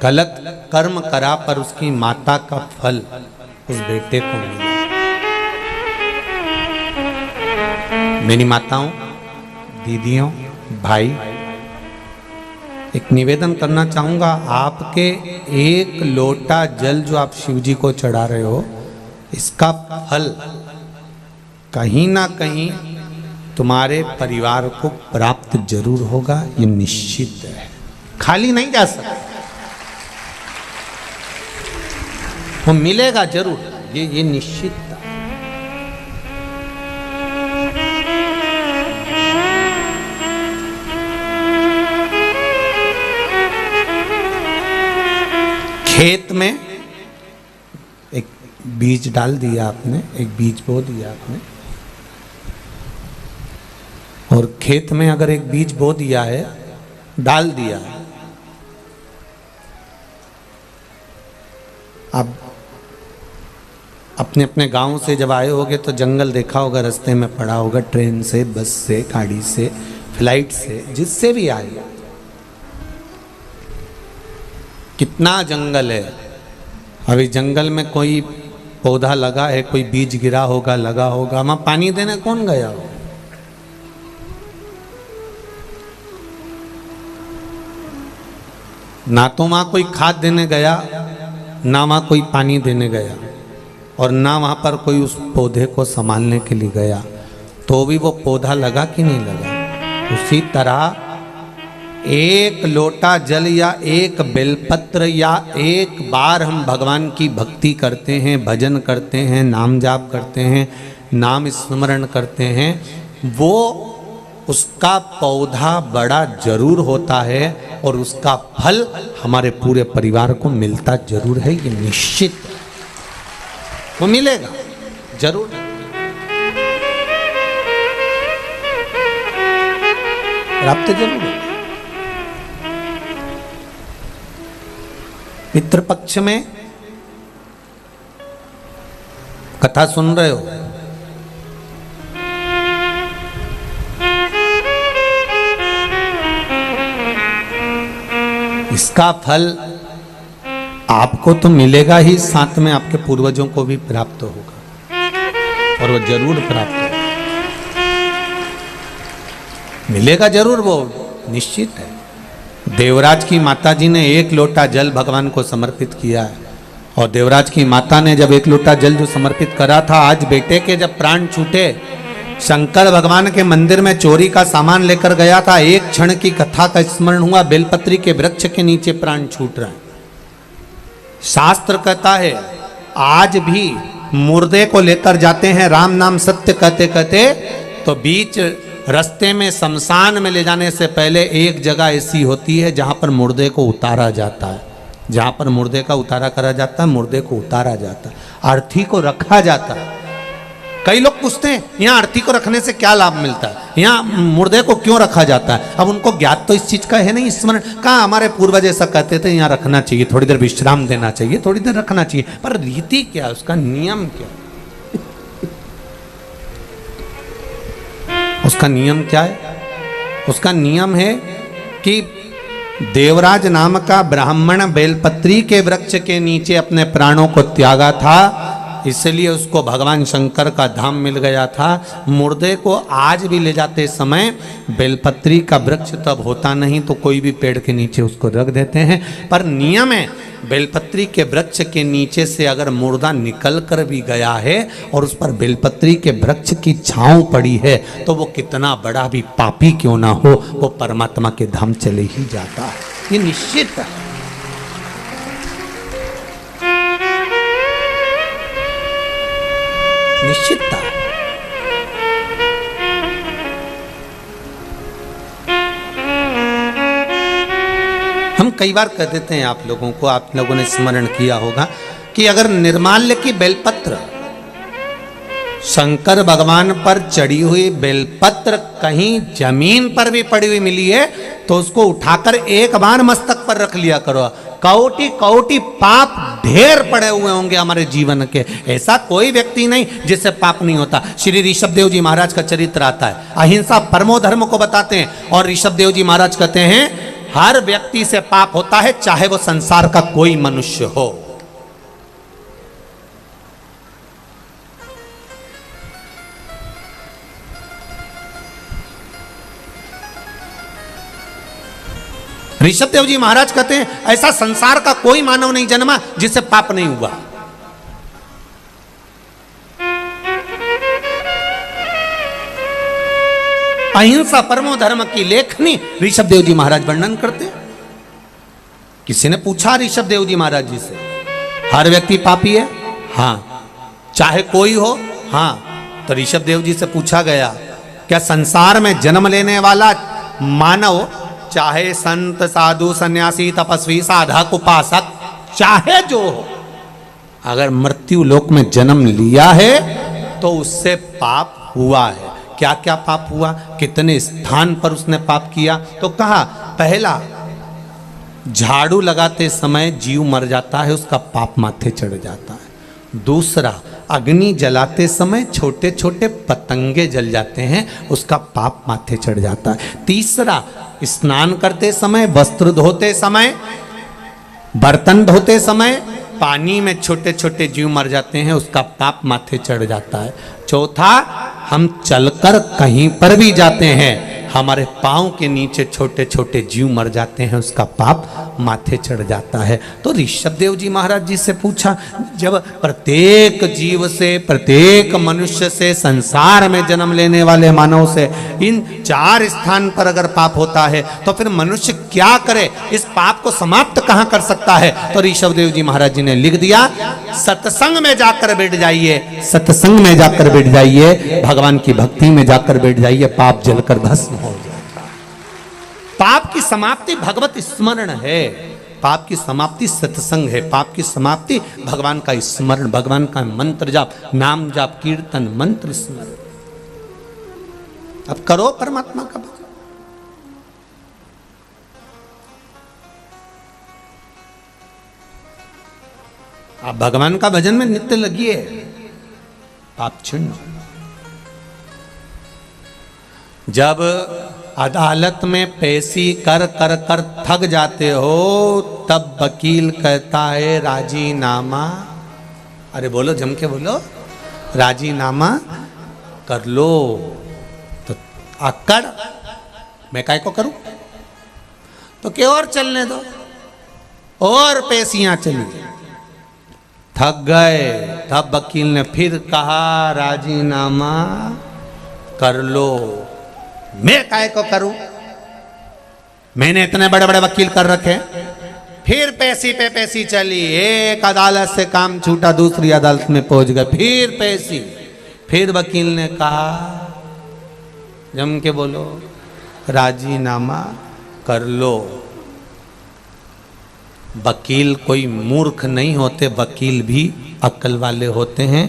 गलत कर्म करा पर उसकी माता का फल उस बेटे को मिला। मेरी माताओं, दीदियों, भाई, एक निवेदन करना चाहूंगा, आपके एक लोटा जल जो आप शिव जी को चढ़ा रहे हो, इसका फल कहीं ना कहीं तुम्हारे परिवार को प्राप्त जरूर होगा, ये निश्चित है, खाली नहीं जा सकता, वो मिलेगा जरूर, ये निश्चित था। खेत में एक बीज डाल दिया आपने, एक बीज बो दिया आपने, और खेत में अगर एक बीज बो दिया है, डाल दिया है, अब अपने अपने गांव से जब आए होगे तो जंगल देखा होगा, रास्ते में पड़ा होगा, ट्रेन से, बस से, गाड़ी से, फ्लाइट से, जिससे भी आए, कितना जंगल है। अभी जंगल में कोई पौधा लगा है, कोई बीज गिरा होगा, लगा होगा, वहां पानी देने कौन गया हो? ना तो वहां कोई खाद देने गया, ना वहां कोई पानी देने गया, और ना वहां पर कोई उस पौधे को संभालने के लिए गया, तो भी वो पौधा लगा कि नहीं लगा। उसी तरह एक लोटा जल या एक बेलपत्र या एक बार हम भगवान की भक्ति करते हैं, भजन करते हैं, नाम जाप करते हैं, नाम स्मरण करते हैं, वो उसका पौधा बड़ा जरूर होता है और उसका फल हमारे पूरे परिवार को मिलता जरूर है, ये निश्चित है, वो मिलेगा जरूर। प्राप्त जरूर है। पितृपक्ष में कथा सुन रहे हो, इसका फल आपको तो मिलेगा ही, साथ में आपके पूर्वजों को भी प्राप्त होगा, और वो जरूर प्राप्त होगा, मिलेगा जरूर, वो निश्चित है। देवराज की माता जी ने एक लोटा जल भगवान को समर्पित किया है, और देवराज की माता ने जब एक लोटा जल जो समर्पित करा था, आज बेटे के जब प्राण छूटे, शंकर भगवान के मंदिर में चोरी का सामान लेकर गया था, एक क्षण की कथा का स्मरण हुआ, बेलपत्री के वृक्ष के नीचे प्राण छूट रहे हैं। शास्त्र कहता है आज भी मुर्दे को लेकर जाते हैं, राम नाम सत्य कहते कहते, तो बीच रास्ते में शमशान में ले जाने से पहले एक जगह ऐसी होती है जहां पर मुर्दे को उतारा जाता है, जहां पर मुर्दे का उतारा करा जाता है, मुर्दे को उतारा जाता है, अर्थी को रखा जाता है। कई लोग पूछते हैं यहाँ अर्थी को रखने से क्या लाभ मिलता है, यहाँ मुर्दे को क्यों रखा जाता है। अब उनको ज्ञात तो इस चीज का है नहीं, स्मरण कहाँ, हमारे पूर्वज ऐसा कहते थे यहाँ रखना चाहिए, थोड़ी देर विश्राम देना चाहिए, थोड़ी देर रखना चाहिए, पर रीति क्या, उसका नियम क्या, उसका नियम क्या है? उसका नियम है कि देवराज नाम का ब्राह्मण बेलपत्री के वृक्ष के नीचे अपने प्राणों को त्यागा था, इसलिए उसको भगवान शंकर का धाम मिल गया था। मुर्दे को आज भी ले जाते समय बेलपत्री का वृक्ष तब होता नहीं, तो कोई भी पेड़ के नीचे उसको रख देते हैं, पर नियम है बेलपत्री के वृक्ष के नीचे से अगर मुर्दा निकल कर भी गया है और उस पर बेलपत्री के वृक्ष की छांव पड़ी है, तो वो कितना बड़ा भी पापी क्यों ना हो, वो परमात्मा के धाम चले ही जाता है, ये निश्चित है। निश्चितता। हम कई बार कह देते हैं आप लोगों को, आप लोगों ने स्मरण किया होगा कि अगर निर्माल्य की बेलपत्र शंकर भगवान पर चढ़ी हुई बेलपत्र कहीं जमीन पर भी पड़ी हुई मिली है तो उसको उठाकर एक बार मस्तक पर रख लिया करो। कौटी कौटी पाप ढेर पड़े हुए होंगे हमारे जीवन के, ऐसा कोई व्यक्ति नहीं जिससे पाप नहीं होता। श्री ऋषभदेव जी महाराज का चरित्र आता है, अहिंसा परमो धर्म को बताते हैं और ऋषभदेव जी महाराज कहते हैं हर व्यक्ति से पाप होता है, चाहे वो संसार का कोई मनुष्य हो। ऋषभदेव जी महाराज कहते हैं ऐसा संसार का कोई मानव नहीं जन्मा जिससे पाप नहीं हुआ। अहिंसा परमो धर्म की लेखनी ऋषभदेव जी महाराज वर्णन करते। किसी ने पूछा ऋषभदेव जी महाराज जी से, हर व्यक्ति पापी है? हाँ। चाहे कोई हो? हाँ। तो ऋषभदेव जी से पूछा गया, क्या संसार में जन्म लेने वाला मानव, चाहे संत साधु सन्यासी तपस्वी साधक उपासक चाहे जो हो, अगर मृत्यु लोक में जन्म लिया है तो उससे पाप हुआ है? क्या क्या पाप हुआ, कितने स्थान पर उसने पाप किया? तो कहा, पहला, झाड़ू लगाते समय जीव मर जाता है, उसका पाप माथे चढ़ जाता है। दूसरा, अग्नि जलाते समय छोटे छोटे पतंगे जल जाते हैं, उसका पाप माथे चढ़ जाता है। तीसरा, स्नान करते समय, वस्त्र धोते समय, बर्तन धोते समय पानी में छोटे छोटे जीव मर जाते हैं, उसका पाप माथे चढ़ जाता है। चौथा, हम चलकर कहीं पर भी जाते हैं, हमारे पांव के नीचे छोटे छोटे जीव मर जाते हैं, उसका पाप माथे चढ़ जाता है। तो ऋषभदेव जी महाराज जी से पूछा, जब प्रत्येक जीव से, प्रत्येक मनुष्य से, संसार में जन्म लेने वाले मानव से इन 4 स्थान पर अगर पाप होता है तो फिर मनुष्य क्या करे, इस पाप को समाप्त कहां कर सकता है? तो ऋषभदेव जी महाराज जी ने लिख दिया, सत्संग में जाकर बैठ जाइए, सत्संग में जाकर बैठ जाइए, भगवान की भक्ति में जाकर बैठ जाइए, पाप जलकर भस्म हो जाएगा। पाप की समाप्ति भगवत स्मरण है, पाप की समाप्ति सत्संग है, पाप की समाप्ति भगवान का स्मरण, भगवान का मंत्र जाप, नाम जाप, कीर्तन, मंत्र स्मरण। अब करो परमात्मा का भजन। आप भगवान का भजन में नित्य लगिए, पाप छिन्न। जब अदालत में पेशी कर कर कर थक जाते हो तब वकील कहता है राजीनामा, अरे बोलो जम के बोलो, राजीनामा कर लो। तो अक्कड़ मैं काय को करूं, तो क्या और चलने दो, और पेशियां चली। थक गए तब वकील ने फिर कहा राजीनामा कर लो। मैं काय को करूं, मैंने इतने बड़े बड़े वकील कर रखे। फिर पैसी पे पैसी चली, एक अदालत से काम छूटा दूसरी अदालत में पहुंच गए, फिर पैसी। फिर वकील ने कहा जम के बोलो राजीनामा कर लो। वकील कोई मूर्ख नहीं होते, वकील भी अक्ल वाले होते हैं।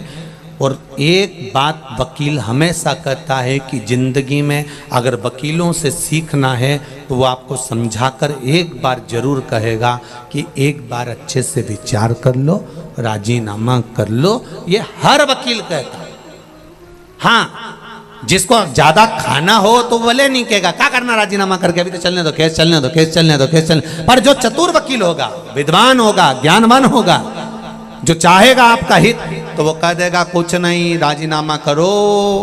और एक बात वकील हमेशा कहता है कि ज़िंदगी में अगर वकीलों से सीखना है तो वो आपको समझाकर एक बार जरूर कहेगा कि एक बार अच्छे से विचार कर लो, राजीनामा कर लो। ये हर वकील कहता है। हाँ, जिसको ज़्यादा खाना हो तो भले नहीं कहेगा क्या करना राजीनामा करके, अभी तो चलने दो केस, चलने दो केस, चलने दो केस, चलने। पर जो चतुर वकील होगा, विद्वान होगा, ज्ञानवान होगा, जो चाहेगा आपका हित, तो वो कह देगा कुछ नहीं, राजीनामा करो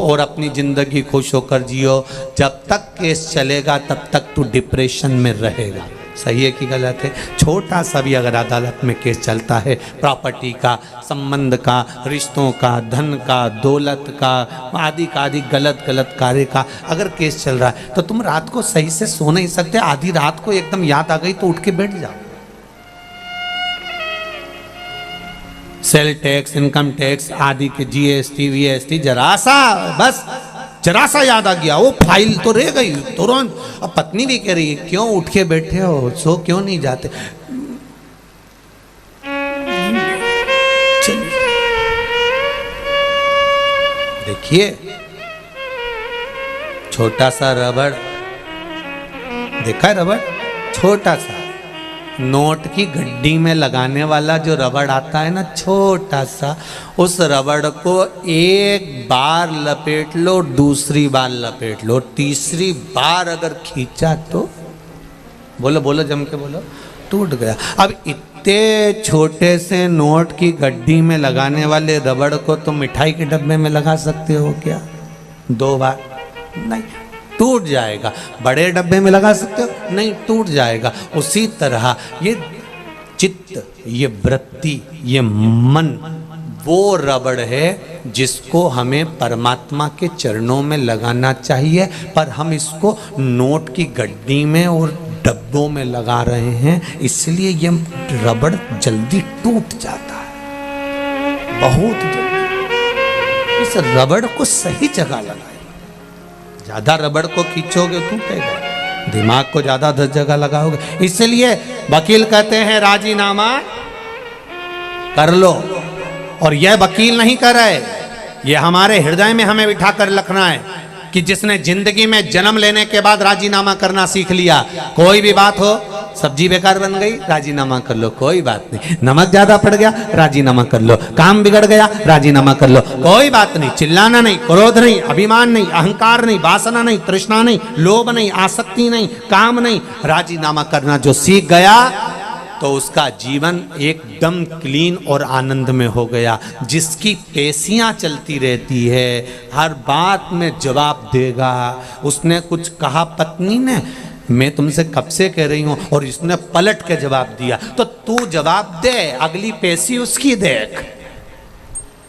और अपनी जिंदगी खुश होकर जियो। जब तक केस चलेगा तब तक तू डिप्रेशन में रहेगा। सही है कि गलत है? छोटा सा भी अगर अदालत में केस चलता है, प्रॉपर्टी का, संबंध का, रिश्तों का, धन का, दौलत का, आदि गलत गलत कार्य का अगर केस चल रहा है तो तुम रात को सही से सो नहीं सकते। आधी रात को एकदम याद आ गई तो उठ के बैठ जाओ। सेल टैक्स, इनकम टैक्स आदि के जीएसटी वीएसटी, जरा सा याद आ गया, वो फाइल तो रह गई तुरंत। अब पत्नी भी कह रही है क्यों उठ के बैठे हो, सो क्यों नहीं जाते? देखिए छोटा सा रबड़, देखा है रबड़, छोटा सा नोट की गड्डी में लगाने वाला जो रबड़ आता है ना, छोटा सा, उस रबड़ को एक बार लपेट लो, दूसरी बार लपेट लो, तीसरी बार अगर खींचा तो बोलो बोलो जम के बोलो, टूट गया। अब इतने छोटे से नोट की गड्डी में लगाने वाले रबड़ को तुम मिठाई के डब्बे में लगा सकते हो क्या? 2 बार? नहीं, टूट जाएगा। बड़े डब्बे में लगा सकते हो? नहीं, टूट जाएगा। उसी तरह ये चित्त, ये वृत्ति, ये मन वो रबड़ है जिसको हमें परमात्मा के चरणों में लगाना चाहिए, पर हम इसको नोट की गड्डी में और डब्बों में लगा रहे हैं, इसलिए ये रबड़ जल्दी टूट जाता है, बहुत जल्दी। इस रबड़ को सही जगह लगाए। ज्यादा रबड़ को खींचोगे टूटेगा, दिमाग को ज्यादा 10 जगह लगाओगे। इसलिए वकील कहते हैं राजीनामा कर लो, और यह वकील नहीं कर रहे, ये हमारे हृदय में हमें बिठा कर रखना है कि जिसने जिंदगी में जन्म लेने के बाद राजीनामा करना सीख लिया, कोई भी बात हो, सब्जी बेकार बन गई, राजीनामा कर लो, कोई बात नहीं, नमक ज्यादा पड़ गया, राजीनामा कर लो, काम बिगड़ गया, राजीनामा कर लो, कोई बात नहीं, चिल्लाना नहीं, क्रोध नहीं, अभिमान नहीं, अहंकार नहीं, वासना नहीं, तृष्णा नहीं, लोभ नहीं, आसक्ति नहीं, काम नहीं, राजीनामा करना जो सीख गया तो उसका जीवन एकदम क्लीन और आनंद में हो गया। जिसकी पेशियां चलती रहती है, हर बात में जवाब देगा। उसने कुछ कहा पत्नी ने, मैं तुमसे कब से कह रही हूं, और इसने पलट के जवाब दिया, तो तू जवाब दे, अगली पेशी उसकी देख।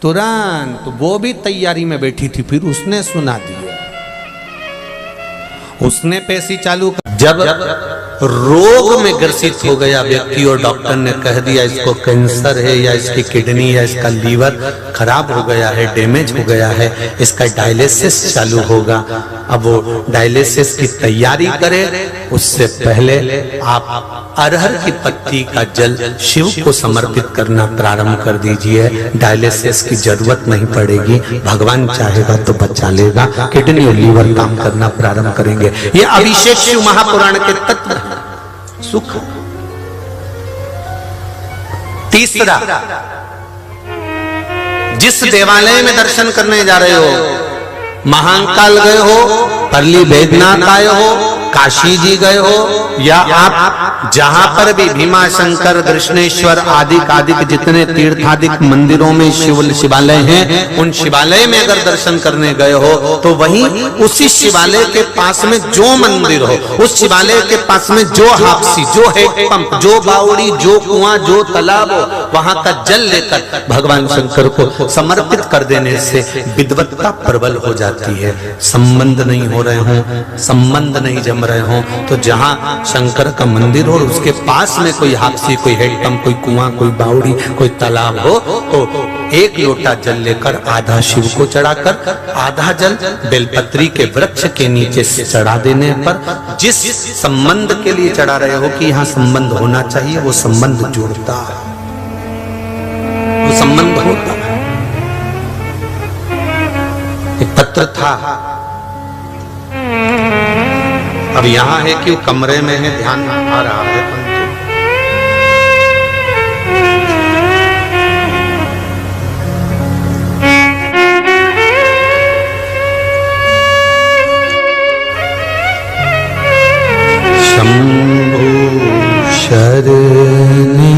तुरंत वो भी तैयारी में बैठी थी, फिर उसने सुना दिया, उसने पेशी चालू कर। जब रोग में ग्रसित हो गया व्यक्ति और डॉक्टर ने कह दिया इसको कैंसर है, या इसकी किडनी या इसका लीवर खराब हो गया है, डैमेज हो गया है, इसका डायलिसिस चालू होगा, अब वो डायलिसिस की तैयारी करे, उससे पहले आप अरहर की पत्ती का जल शिव को समर्पित करना प्रारंभ कर दीजिए। डायलिसिस की जरूरत नहीं पड़ेगी, भगवान चाहेगा तो बचा लेगा, किडनी और लीवर काम करना प्रारंभ करेंगे। ये अभिषेक शिव महापुराण के तत्व हैं। सुख। तीसरा, जिस देवालय में दर्शन करने जा रहे हो, महाकाल गए हो, परली बैद्यनाथ आए हो, काशी जी गए हो, या आप जहां पर भी भीमा शंकर, कृष्णेश्वर आदि जितने तीर्थादिक मंदिरों में शिवालय हैं, उन शिवालय में अगर दर्शन करने गए हो तो वहीं उसी शिवालय के पास में जो मंदिर हो, उस शिवालय के पास में जो हापसी, जो हैंडपंप, जो बावड़ी, जो कुआं, जो तालाब हो, वहां का जल लेकर भगवान शंकर को समर्पित कर देने से विद्वत्ता प्रबल हो जाती है। संबंध नहीं हो रहे हों, संबंध नहीं जम रहे हों, तो जहां शंकर का मंदिर हो, उसके पास में कोई हापसी, कोई हैंडपंप, कोई कुआं, कोई बावड़ी, कोई तालाब हो, तो एक लोटा जल लेकर आधा शिव को चढ़ाकर, आधा जल बेलपत्री के वृक्ष के नीचे से चढ़ा देने पर, जिस संबंध के लिए चढ़ा रहे हो कि यहां संबंध होना चाहिए, वो संबंध जुड़ता है, वो संबंध होता है। एक पत्र था, अब यहां है कि वो कमरे में है, ध्यान आ रहा है, शंभु शरणे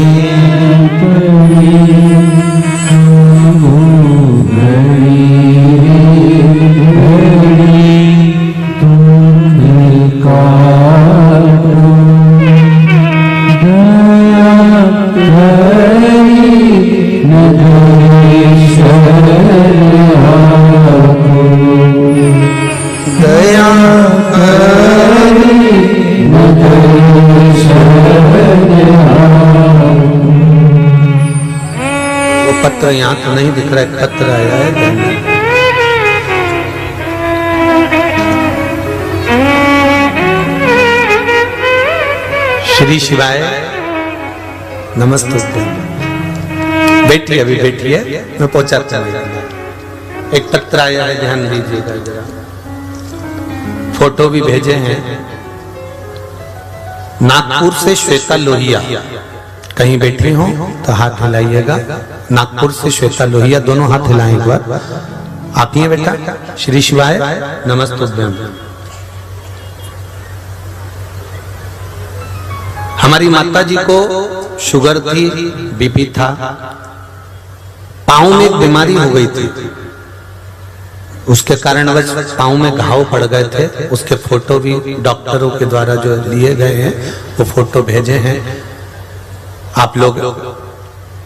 पत्र यहाँ तो नहीं दिख रहा है, पत्र आया है। श्री शिवाय नमस्ते। बैठिए, अभी बैठिए, मैं पहुंचाता हूँ। एक पत्र आया है, ध्यान दीजिएगा जरा, फोटो भी भेजे हैं। नागपुर से श्वेता लोहिया, कहीं बैठे हो तो हाथ हिलाइएगा। नागपुर से श्वेता लोहिया, दोनों हाथ हिलाएं एक बार। आप ही हैं बेटा? श्री शिवाय नमस्तुभ्यम। हमारी माता जी को शुगर थी, बीपी था, पांव में एक बीमारी हो गई थी, उसके कारणवश पांव में घाव पड़ गए थे। उसके फोटो भी डॉक्टरों के द्वारा जो लिए गए हैं वो फोटो भेजे हैं। आप लोग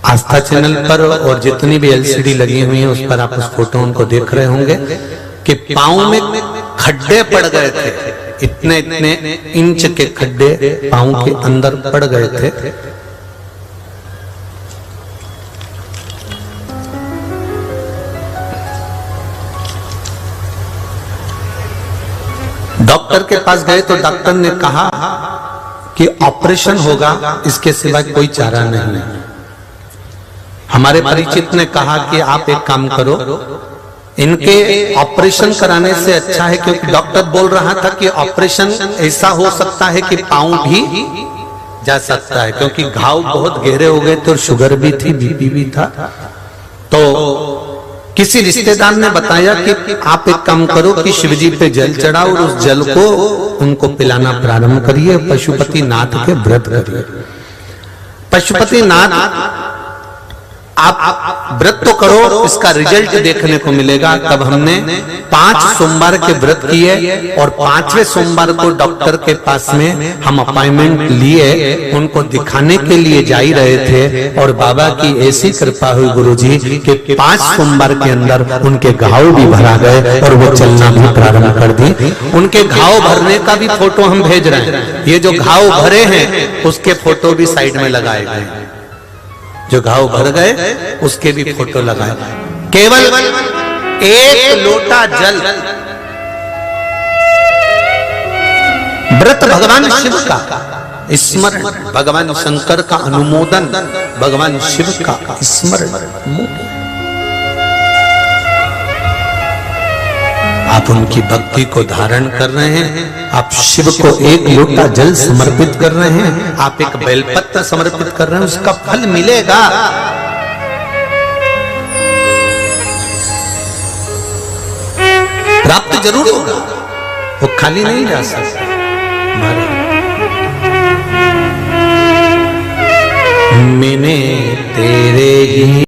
आस्था चैनल पर और जितनी भी एलसीडी लगी हुई है उस पर आप उस फोटो उनको देख रहे होंगे कि पांव में खड्डे पड़ गए थे, इतने इतने इंच के खड्डे पांव के अंदर पड़ गए थे। डॉक्टर के पास गए तो डॉक्टर ने कहा कि ऑपरेशन होगा, इसके सिवा कोई चारा नहीं है। हमारे परिचित ने कहा कि आप एक काम करो, इनके ऑपरेशन कराने से अच्छा है, क्योंकि डॉक्टर बोल रहा था कि ऑपरेशन ऐसा हो सकता है कि पांव भी जा सकता है, क्योंकि घाव बहुत गहरे हो गए थे और शुगर भी थी, बीपी भी था। तो किसी रिश्तेदार ने बताया कि आप एक काम करो कि शिवजी पे जल चढ़ाओ और उस जल को उनको पिलाना प्रारंभ करिए, पशुपति नाथ के व्रत करिए। पशुपति नाथ आप व्रत तो करो, इसका रिजल्ट देखने को मिलेगा। तब हमने 5 सोमवार के व्रत किए और 5वें सोमवार को डॉक्टर के पास में हम अपॉइंटमेंट लिए, उनको दिखाने के लिए जा ही रहे थे। और बाबा की ऐसी कृपा हुई गुरुजी कि 5 सोमवार के अंदर उनके घाव भी भरा गए और वो चलना भी प्रारंभ कर दी। उनके घाव भरने का भी फोटो हम भेज रहे हैं। ये जो घाव भरे हैं उसके फोटो भी साइड में लगाए गए, जो घाव भर गए उसके भी फोटो लगाए। केवल 1 लोटा जल, व्रत भगवान शिव का स्मरण, भगवान शंकर का अनुमोदन, भगवान शिव का स्मरण। आप उनकी भक्ति को धारण कर रहे हैं, आप शिव को 1 लोटा जल समर्पित कर रहे हैं, आप एक बेलपत्र समर्पित कर रहे हैं, उसका फल मिलेगा। प्राप्त जरूर होगा, वो खाली नहीं जा सकता। मैंने तेरे ही